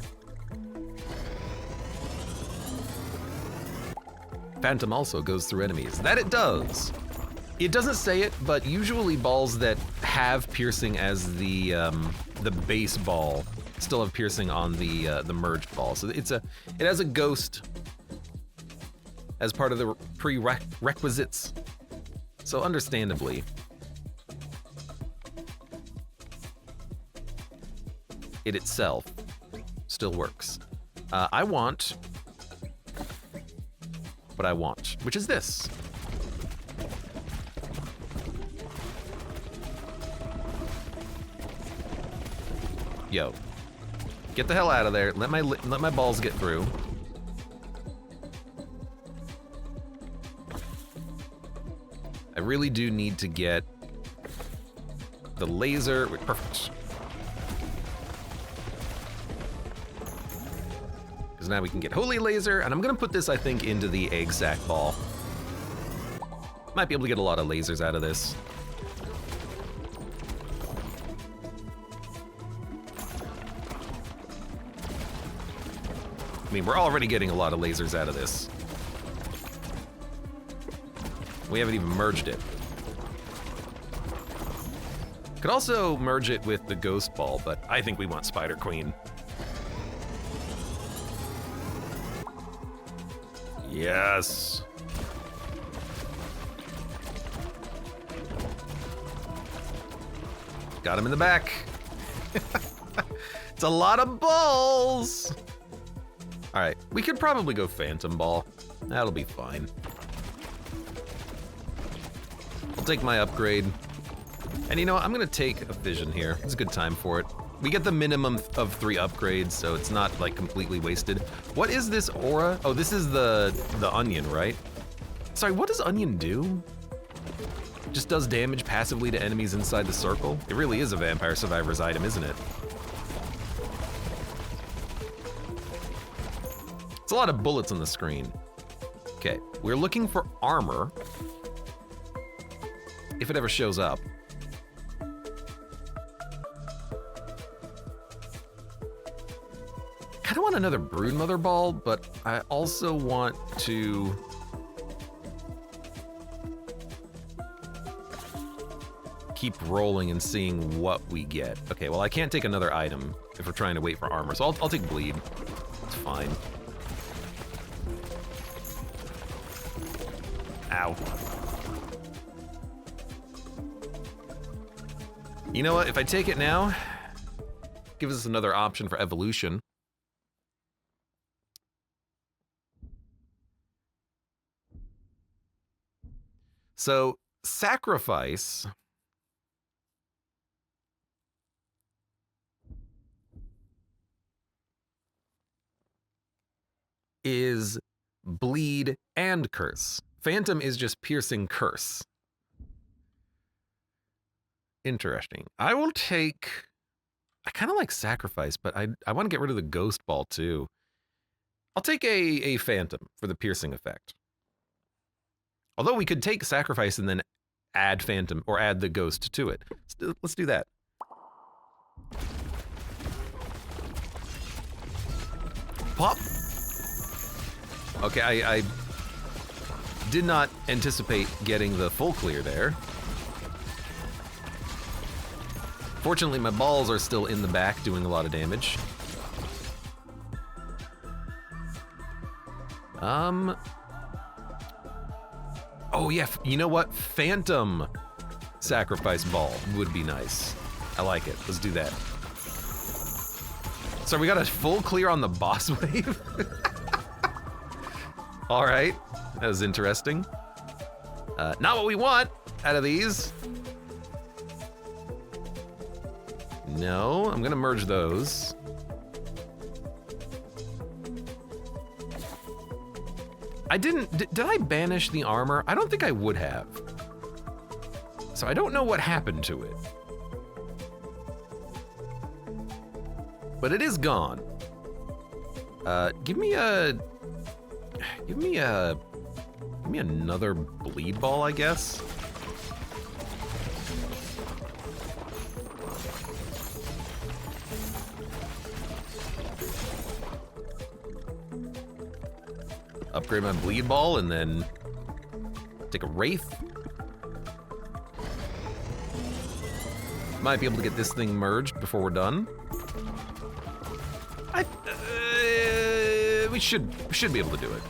Phantom also goes through enemies. That it does. It doesn't say it, but usually balls that have piercing as the base ball still have piercing on the merged ball. So it has a ghost as part of the prerequisites. So understandably, it itself still works. I want what I want, which is this. Yo, get the hell out of there. Let my balls get through. I really do need to get the laser. Perfect. Because now we can get holy laser, and I'm gonna put this, I think, into the egg sac ball. Might be able to get a lot of lasers out of this. I mean, we're already getting a lot of lasers out of this. We haven't even merged it. Could also merge it with the ghost ball, but I think we want Spider Queen. Yes. Got him in the back. It's a lot of balls. All right, we could probably go Phantom Ball. That'll be fine. I'll take my upgrade. And you know what, I'm gonna take a Fission here. It's a good time for it. We get the minimum of 3 upgrades, so it's not like completely wasted. What is this aura? Oh, this is the onion, right? Sorry, what does onion do? Just does damage passively to enemies inside the circle? It really is a Vampire Survivor's item, isn't it? It's a lot of bullets on the screen. Okay, we're looking for armor. If it ever shows up. I don't want another Broodmother ball, but I also want to... keep rolling and seeing what we get. Okay, well I can't take another item if we're trying to wait for armor, so I'll take bleed. It's fine. Ow. You know what, if I take it now, gives us another option for evolution. So, sacrifice is bleed and curse. Phantom is just piercing curse. Interesting. I will take... I kind of like sacrifice, but I want to get rid of the ghost ball too. I'll take a Phantom for the piercing effect. Although we could take sacrifice and then add Phantom or add the ghost to it. Let's do that. Pop. Okay, I did not anticipate getting the full clear there. Fortunately, my balls are still in the back doing a lot of damage. Oh yeah, you know what? Phantom sacrifice ball would be nice. I like it. Let's do that. So we got a full clear on the boss wave? All right, that was interesting. Not what we want out of these. No, I'm gonna merge those. Did I banish the armor? I don't think I would have. So I don't know what happened to it. But it is gone. Give me another bleed ball, I guess. Upgrade my bleed ball and then take a wraith. Might be able to get this thing merged before we're done. We should be able to do it.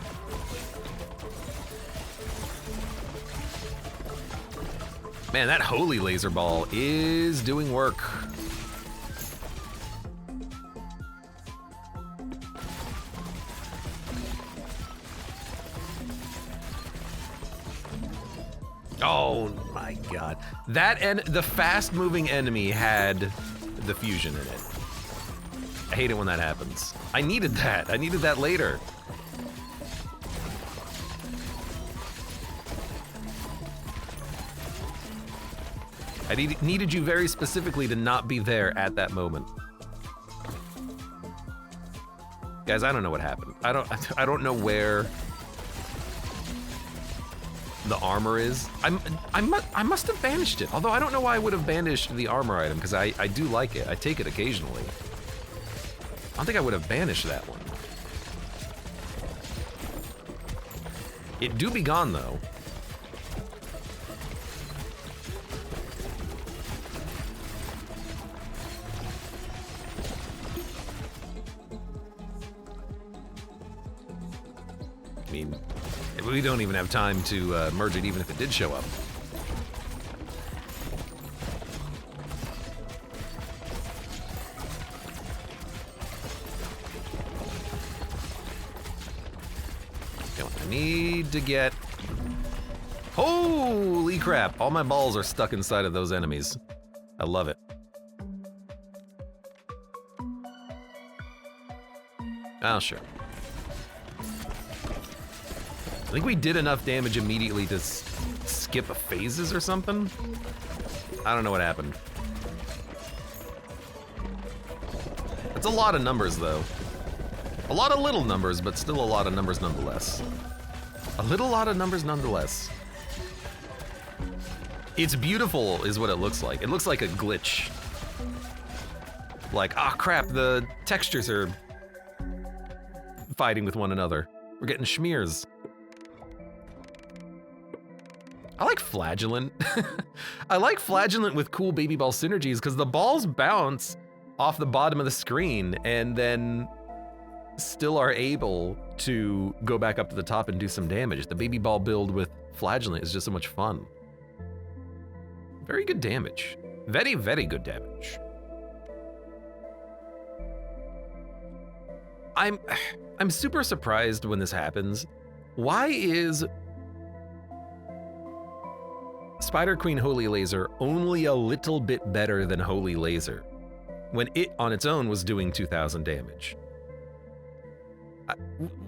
Man, that holy laser ball is doing work. Oh my god. That and the fast-moving enemy had the fusion in it. I hate it when that happens. I needed that. I needed that later. I needed you very specifically to not be there at that moment. Guys, I don't know what happened. I don't know where the armor is. I must have banished it. Although I don't know why I would have banished the armor item, because I do like it. I take it occasionally. I don't think I would have banished that one. It do be gone though. I mean, we don't even have time to merge it even if it did show up. I need to get... Holy crap, all my balls are stuck inside of those enemies. I love it. Oh, sure. I think we did enough damage immediately to skip phases or something. I don't know what happened. It's a lot of numbers though. A lot of little numbers, but still a lot of numbers nonetheless. A lot of numbers nonetheless. It's beautiful is what it looks like. It looks like a glitch. Like, ah, crap, the textures are fighting with one another. We're getting schmears. I like Flagellant. I like Flagellant with cool baby ball synergies because the balls bounce off the bottom of the screen and then still are able to go back up to the top and do some damage. The baby ball build with Flagellant is just so much fun. Very good damage. Very, very good damage. I'm super surprised when this happens. Why is Spider Queen Holy Laser only a little bit better than Holy Laser when it on its own was doing 2,000 damage?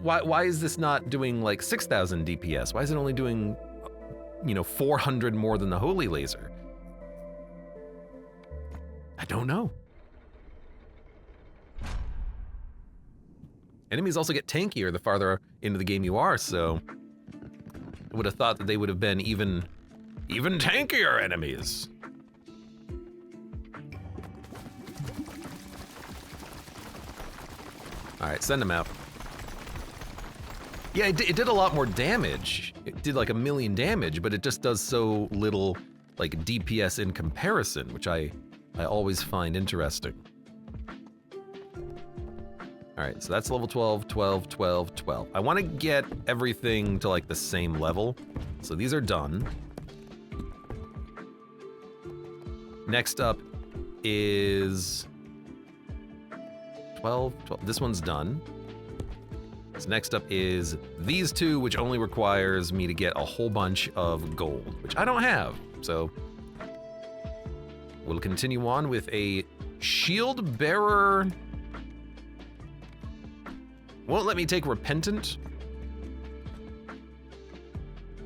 Why is this not doing like 6,000 DPS? Why is it only doing, 400 more than the Holy Laser? I don't know. Enemies also get tankier the farther into the game you are, so I would have thought that they would have been even tankier enemies. All right, send them out. Yeah, it did a lot more damage. It did like 1 million damage, but it just does so little like DPS in comparison, which I always find interesting. All right, so that's level 12, 12, 12, 12. I want to get everything to like the same level. So these are done. Next up is 12. This one's done. So next up is these two, which only requires me to get a whole bunch of gold, which I don't have. So we'll continue on with a shield bearer. Won't let me take repentant.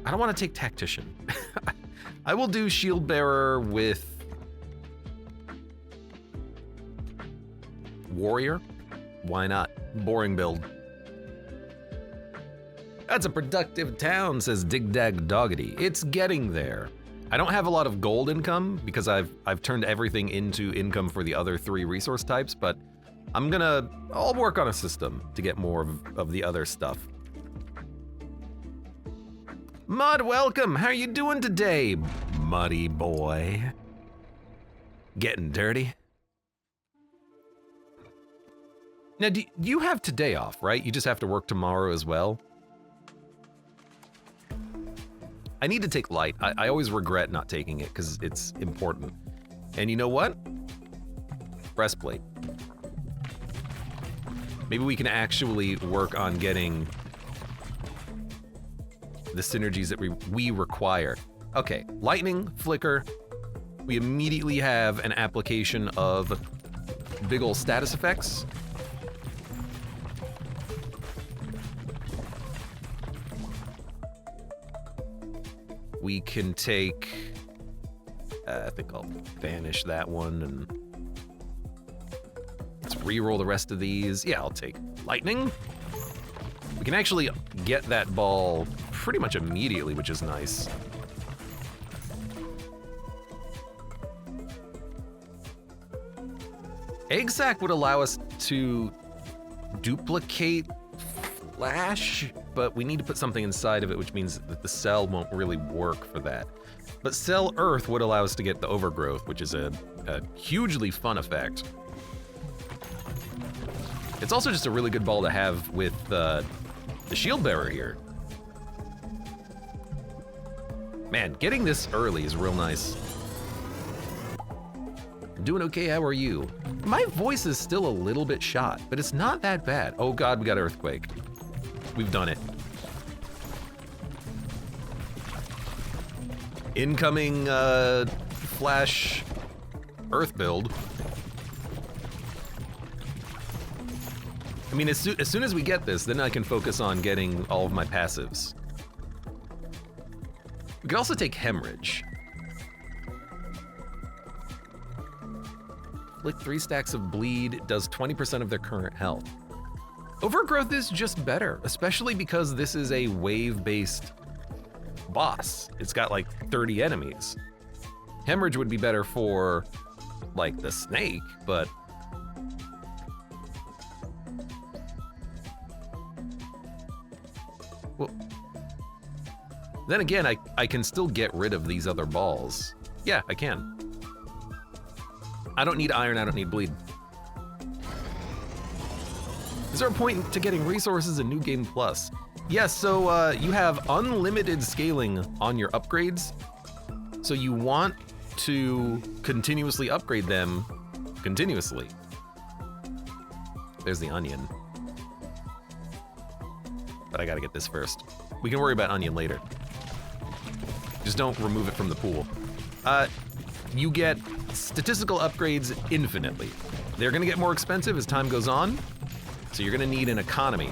I don't want to take tactician. I will do shield bearer with warrior. Why not? Boring build. That's a productive town, says Dig Dag Doggity. It's getting there. I don't have a lot of gold income because I've turned everything into income for the other 3 resource types, but I'll work on a system to get more of the other stuff. Mud, welcome. How are you doing today, muddy boy? Getting dirty? Now, do you have today off, right? You just have to work tomorrow as well? I need to take light. I always regret not taking it because it's important. And you know what? Breastplate. Maybe we can actually work on getting the synergies that we require. Okay, lightning, flicker. We immediately have an application of big ol' status effects. We can take, I think I'll banish that one and let's re-roll the rest of these. Yeah, I'll take lightning. We can actually get that ball pretty much immediately, which is nice. Egg sac would allow us to duplicate flash, but we need to put something inside of it, which means that the cell won't really work for that. But cell earth would allow us to get the overgrowth, which is a hugely fun effect. It's also just a really good ball to have with the shield bearer here. Man, getting this early is real nice. I'm doing okay, how are you? My voice is still a little bit shot, but it's not that bad. Oh God, we got earthquake. We've done it. Incoming flash earth build. I mean, as soon as we get this, then I can focus on getting all of my passives. We could also take hemorrhage. Flick 3 stacks of bleed, does 20% of their current health. Overgrowth is just better, especially because this is a wave-based boss. It's got like 30 enemies. Hemorrhage would be better for like the snake, but well, then again, I can still get rid of these other balls. Yeah, I can. I don't need iron, I don't need bleed. Is there a point to getting resources in New Game Plus? Yes, so you have unlimited scaling on your upgrades. So you want to continuously upgrade them continuously. There's the onion. But I gotta get this first. We can worry about onion later. Just don't remove it from the pool. You get statistical upgrades infinitely. They're gonna get more expensive as time goes on, so you're gonna need an economy.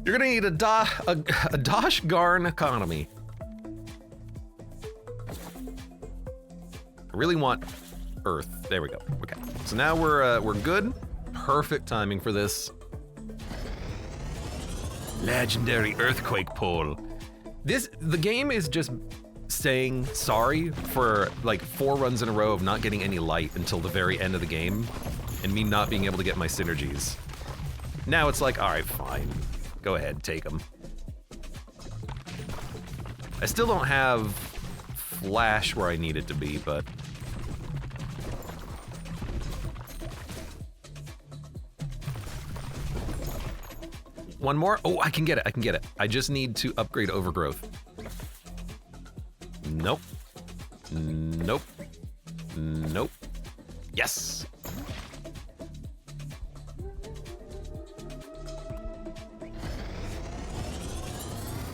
You're gonna need a Dosh Garn economy. I really want Earth. There we go. Okay, so now we're good. Perfect timing for this. Legendary earthquake pole. The game is just saying sorry for like 4 runs in a row of not getting any light until the very end of the game, and me not being able to get my synergies. Now it's like, all right, fine. Go ahead, take them. I still don't have flash where I need it to be, but one more? Oh, I can get it, I can get it. I just need to upgrade overgrowth. Nope. Nope. Nope. Yes!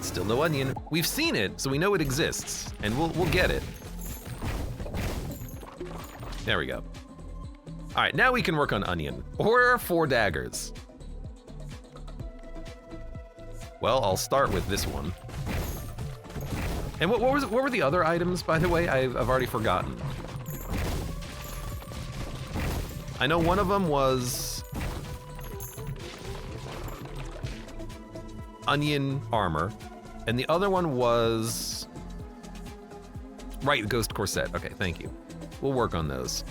Still no onion. We've seen it, so we know it exists, and we'll get it. There we go. All right, now we can work on onion, or 4 daggers. Well, I'll start with this one. And what were the other items, by the way? I've already forgotten. I know one of them was onion armor, and the other one was right, the ghost corset. Okay, thank you. We'll work on those.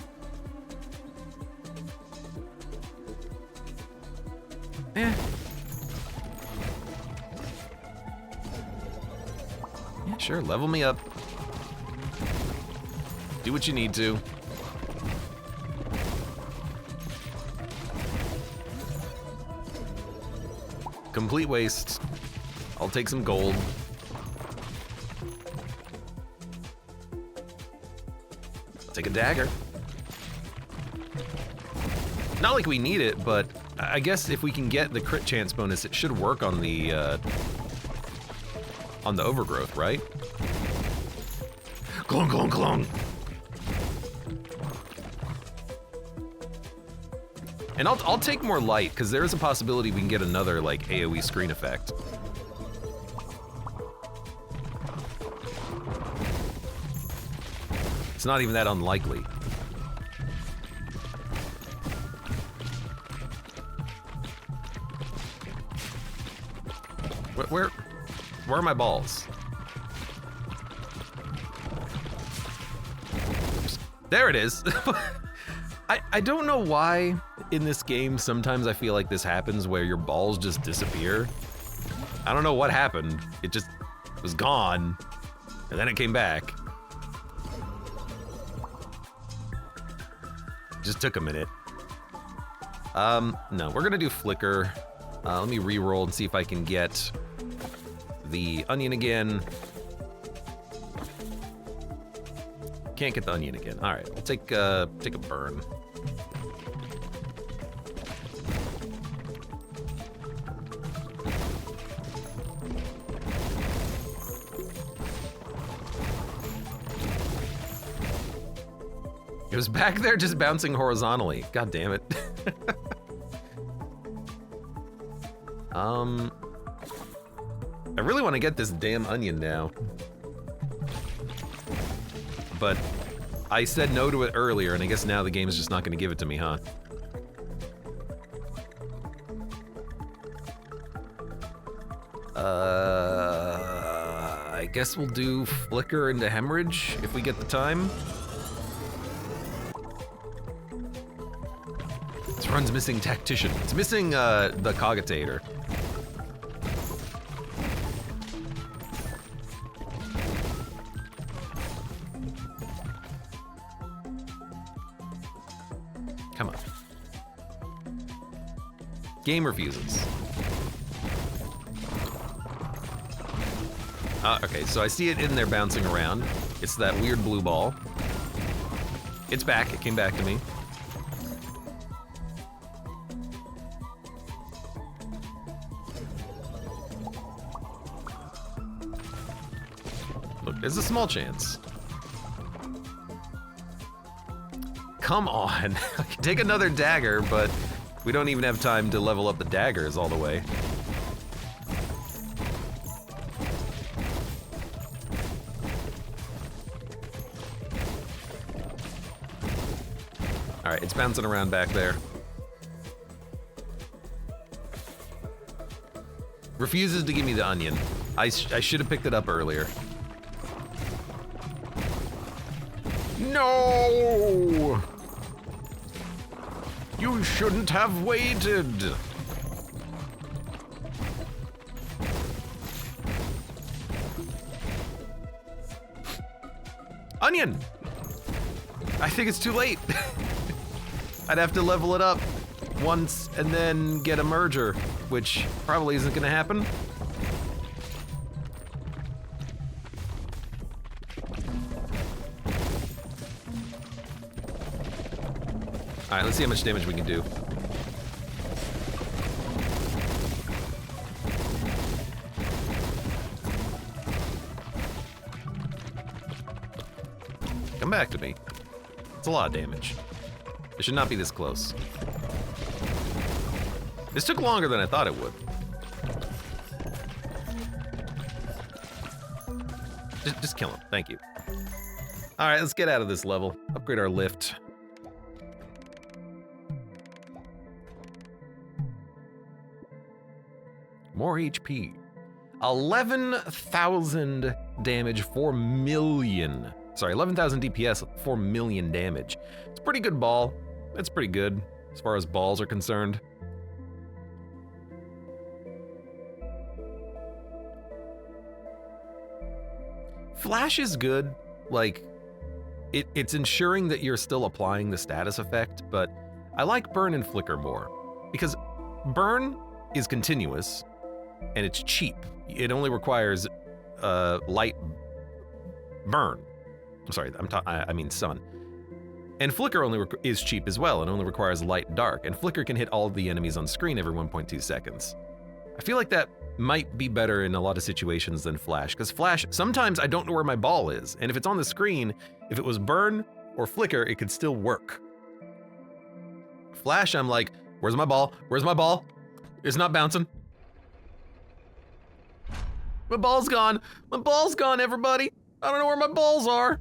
Yeah, sure, level me up. Do what you need to. Complete waste. I'll take some gold. I'll take a dagger. Not like we need it, but I guess if we can get the crit chance bonus, it should work on the overgrowth, right? Clong, clong, clong. And I'll take more light, because there is a possibility we can get another, like, AoE screen effect. It's not even that unlikely. Where are my balls? There it is. I don't know why in this game sometimes I feel like this happens where your balls just disappear. I don't know what happened. It just was gone, and then it came back. Just took a minute. No, we're gonna do flicker. Let me re-roll and see if I can get the onion again. Can't get the onion again. All right, we'll take a burn. It was back there just bouncing horizontally. God damn it. I really want to get this damn onion now. But I said no to it earlier, and I guess now the game is just not going to give it to me, huh? I guess we'll do flicker into hemorrhage if we get the time. This run's missing tactician. It's missing the cogitator. Come on. Game refuses. Okay, so I see it in there bouncing around. It's that weird blue ball. It's back, it came back to me. Look, there's a small chance. Come on, I can take another dagger, but we don't even have time to level up the daggers all the way. All right, it's bouncing around back there. Refuses to give me the onion. I should have picked it up earlier. No! You shouldn't have waited. Onion! I think it's too late. I'd have to level it up once and then get a merger, which probably isn't gonna happen. All right, let's see how much damage we can do. Come back to me. It's a lot of damage. It should not be this close. This took longer than I thought it would. Just kill him, thank you. All right, let's get out of this level. Upgrade our lift. More HP. 11,000 damage, 4 million. Sorry, 11,000 DPS, 4 million damage. It's a pretty good ball. It's pretty good as far as balls are concerned. Flash is good. Like, it's ensuring that you're still applying the status effect, but I like burn and flicker more because burn is continuous and it's cheap. It only requires light burn. I'm sorry, I mean sun. And Flicker is cheap as well and only requires light dark, and Flicker can hit all of the enemies on screen every 1.2 seconds. I feel like that might be better in a lot of situations than Flash, because Flash, sometimes I don't know where my ball is, and if it's on the screen, if it was burn or Flicker, it could still work. Flash, I'm like, where's my ball? Where's my ball? It's not bouncing. My ball's gone. My ball's gone, everybody. I don't know where my balls are.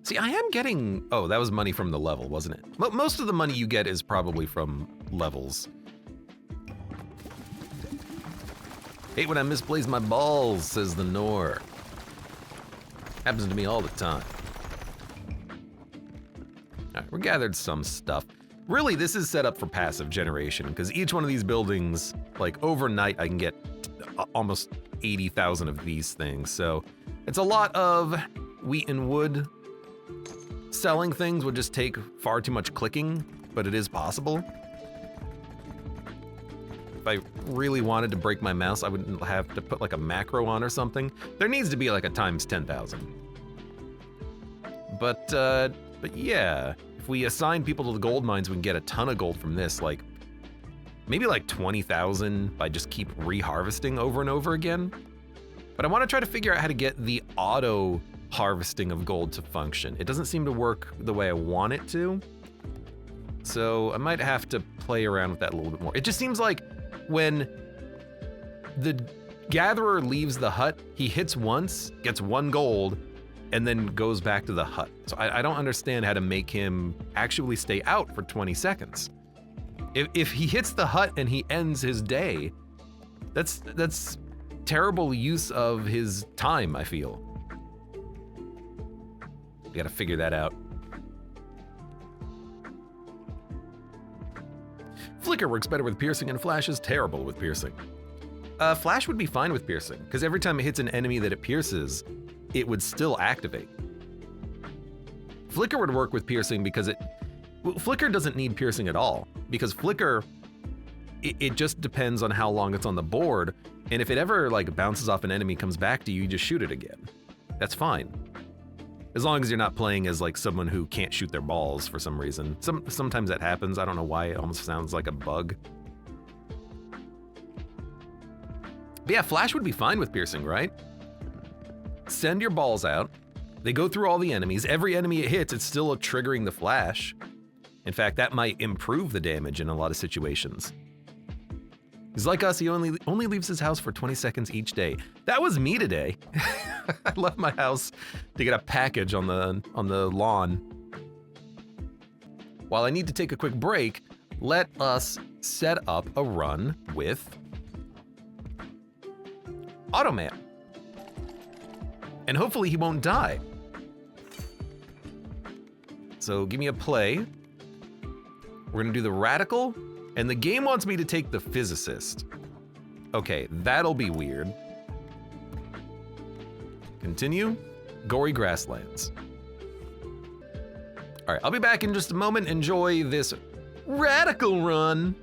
See, I am getting... Oh, that was money from the level, wasn't it? Most of the money you get is probably from levels. Hate when I misplace my balls, says the Nor. Happens to me all the time. All right, we gathered some stuff. Really, this is set up for passive generation, because each one of these buildings, like overnight, I can get almost 80,000 of these things. So it's a lot of wheat and wood. Selling things would just take far too much clicking, but it is possible. If I really wanted to break my mouse, I wouldn't have to put like a macro on or something. There needs to be like a times 10,000. But yeah, if we assign people to the gold mines, we can get a ton of gold from this, like maybe like 20,000 by just keep reharvesting over and over again. But I want to try to figure out how to get the auto harvesting of gold to function. It doesn't seem to work the way I want it to. So I might have to play around with that a little bit more. It just seems like when the gatherer leaves the hut, he hits once, gets 1 gold, and then goes back to the hut. So I don't understand how to make him actually stay out for 20 seconds. If he hits the hut and he ends his day, that's terrible use of his time, I feel. We gotta figure that out. Flicker works better with piercing, and Flash is terrible with piercing. Flash would be fine with piercing, because every time it hits an enemy that it pierces, it would still activate. Flicker would work with piercing because Flicker doesn't need piercing at all, because Flicker, it just depends on how long it's on the board, and if it ever like bounces off an enemy, comes back to you, you just shoot it again. That's fine. As long as you're not playing as like someone who can't shoot their balls for some reason. Sometimes that happens. I don't know why. It almost sounds like a bug. But yeah, Flash would be fine with piercing, right? Send your balls out. They go through all the enemies. Every enemy it hits, it's still triggering the Flash. In fact, that might improve the damage in a lot of situations. He's like us, he only leaves his house for 20 seconds each day. That was me today. I left my house to get a package on the lawn. While I need to take a quick break, let us set up a run with Automan. And hopefully he won't die. So give me a play. We're gonna do the radical, and the game wants me to take the physicist. Okay, that'll be weird. Continue, gory grasslands. All right, I'll be back in just a moment. Enjoy this radical run.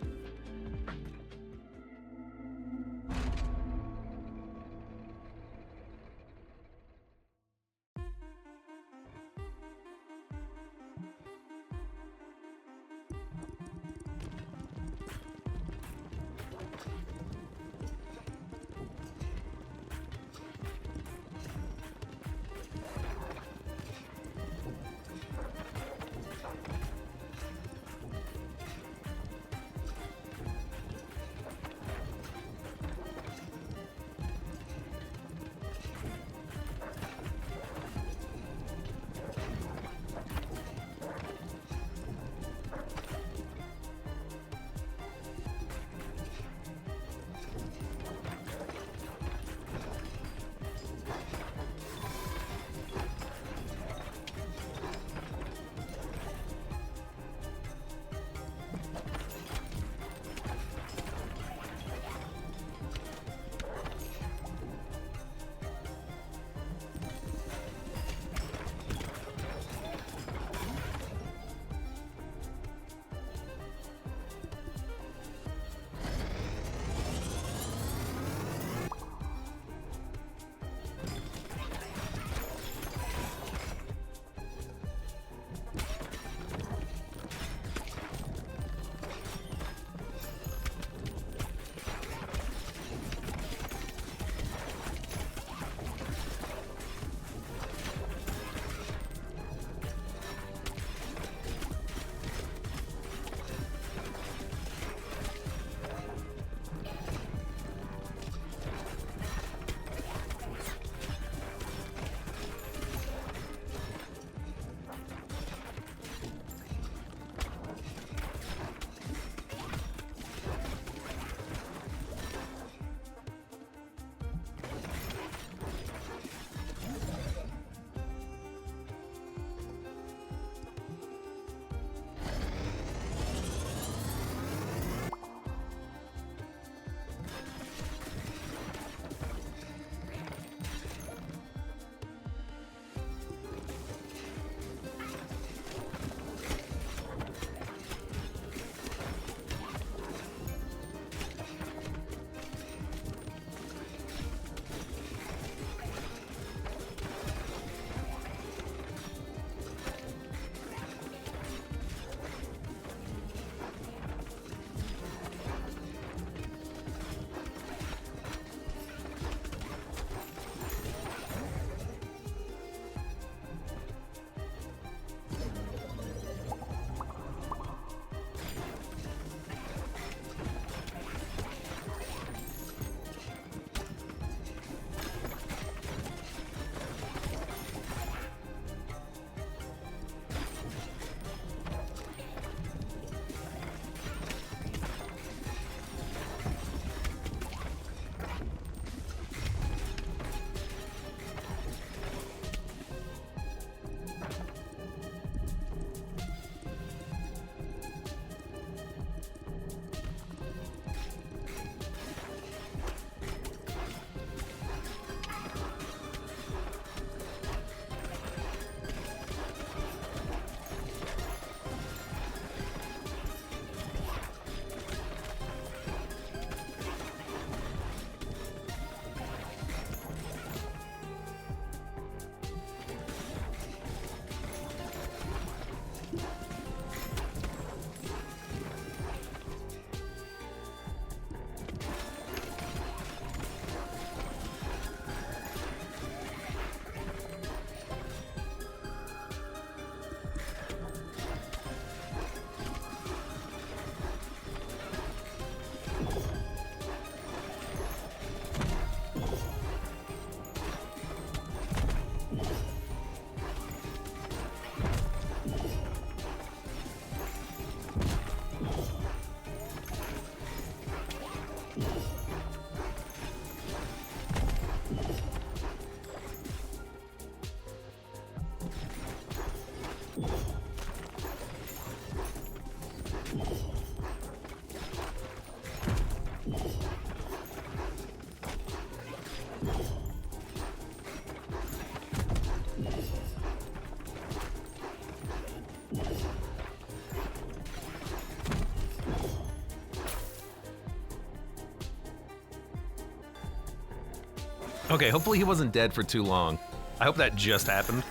Okay, hopefully he wasn't dead for too long. I hope that just happened.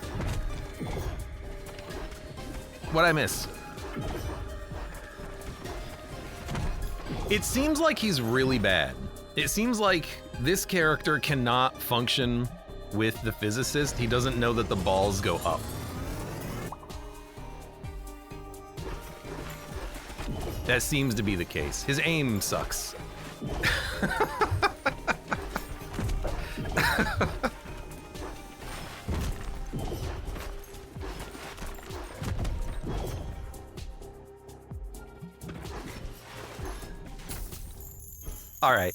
What'd I miss? It seems like he's really bad. It seems like this character cannot function with the physicist. He doesn't know that the balls go up. That seems to be the case. His aim sucks. All right.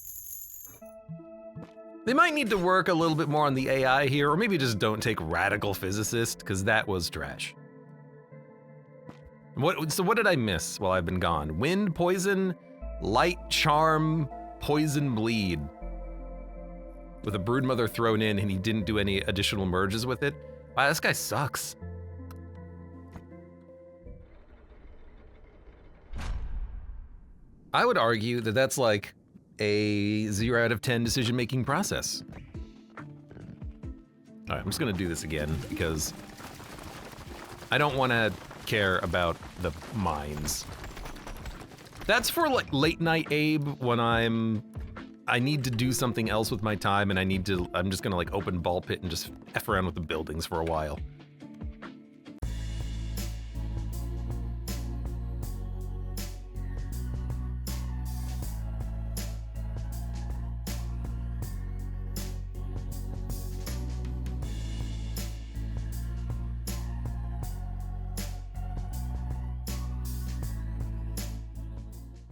They might need to work a little bit more on the AI here, or maybe just don't take radical physicist, because that was trash. So what did I miss while I've been gone? Wind, poison, light, charm, poison, bleed. With a broodmother thrown in and he didn't do any additional merges with it. Wow, this guy sucks. I would argue that that's like a 0 out of 10 decision-making process. All right, I'm just gonna do this again because I don't wanna care about the mines. That's for like late night Abe when I need to do something else with my time and I'm just gonna like open ball pit and just F around with the buildings for a while.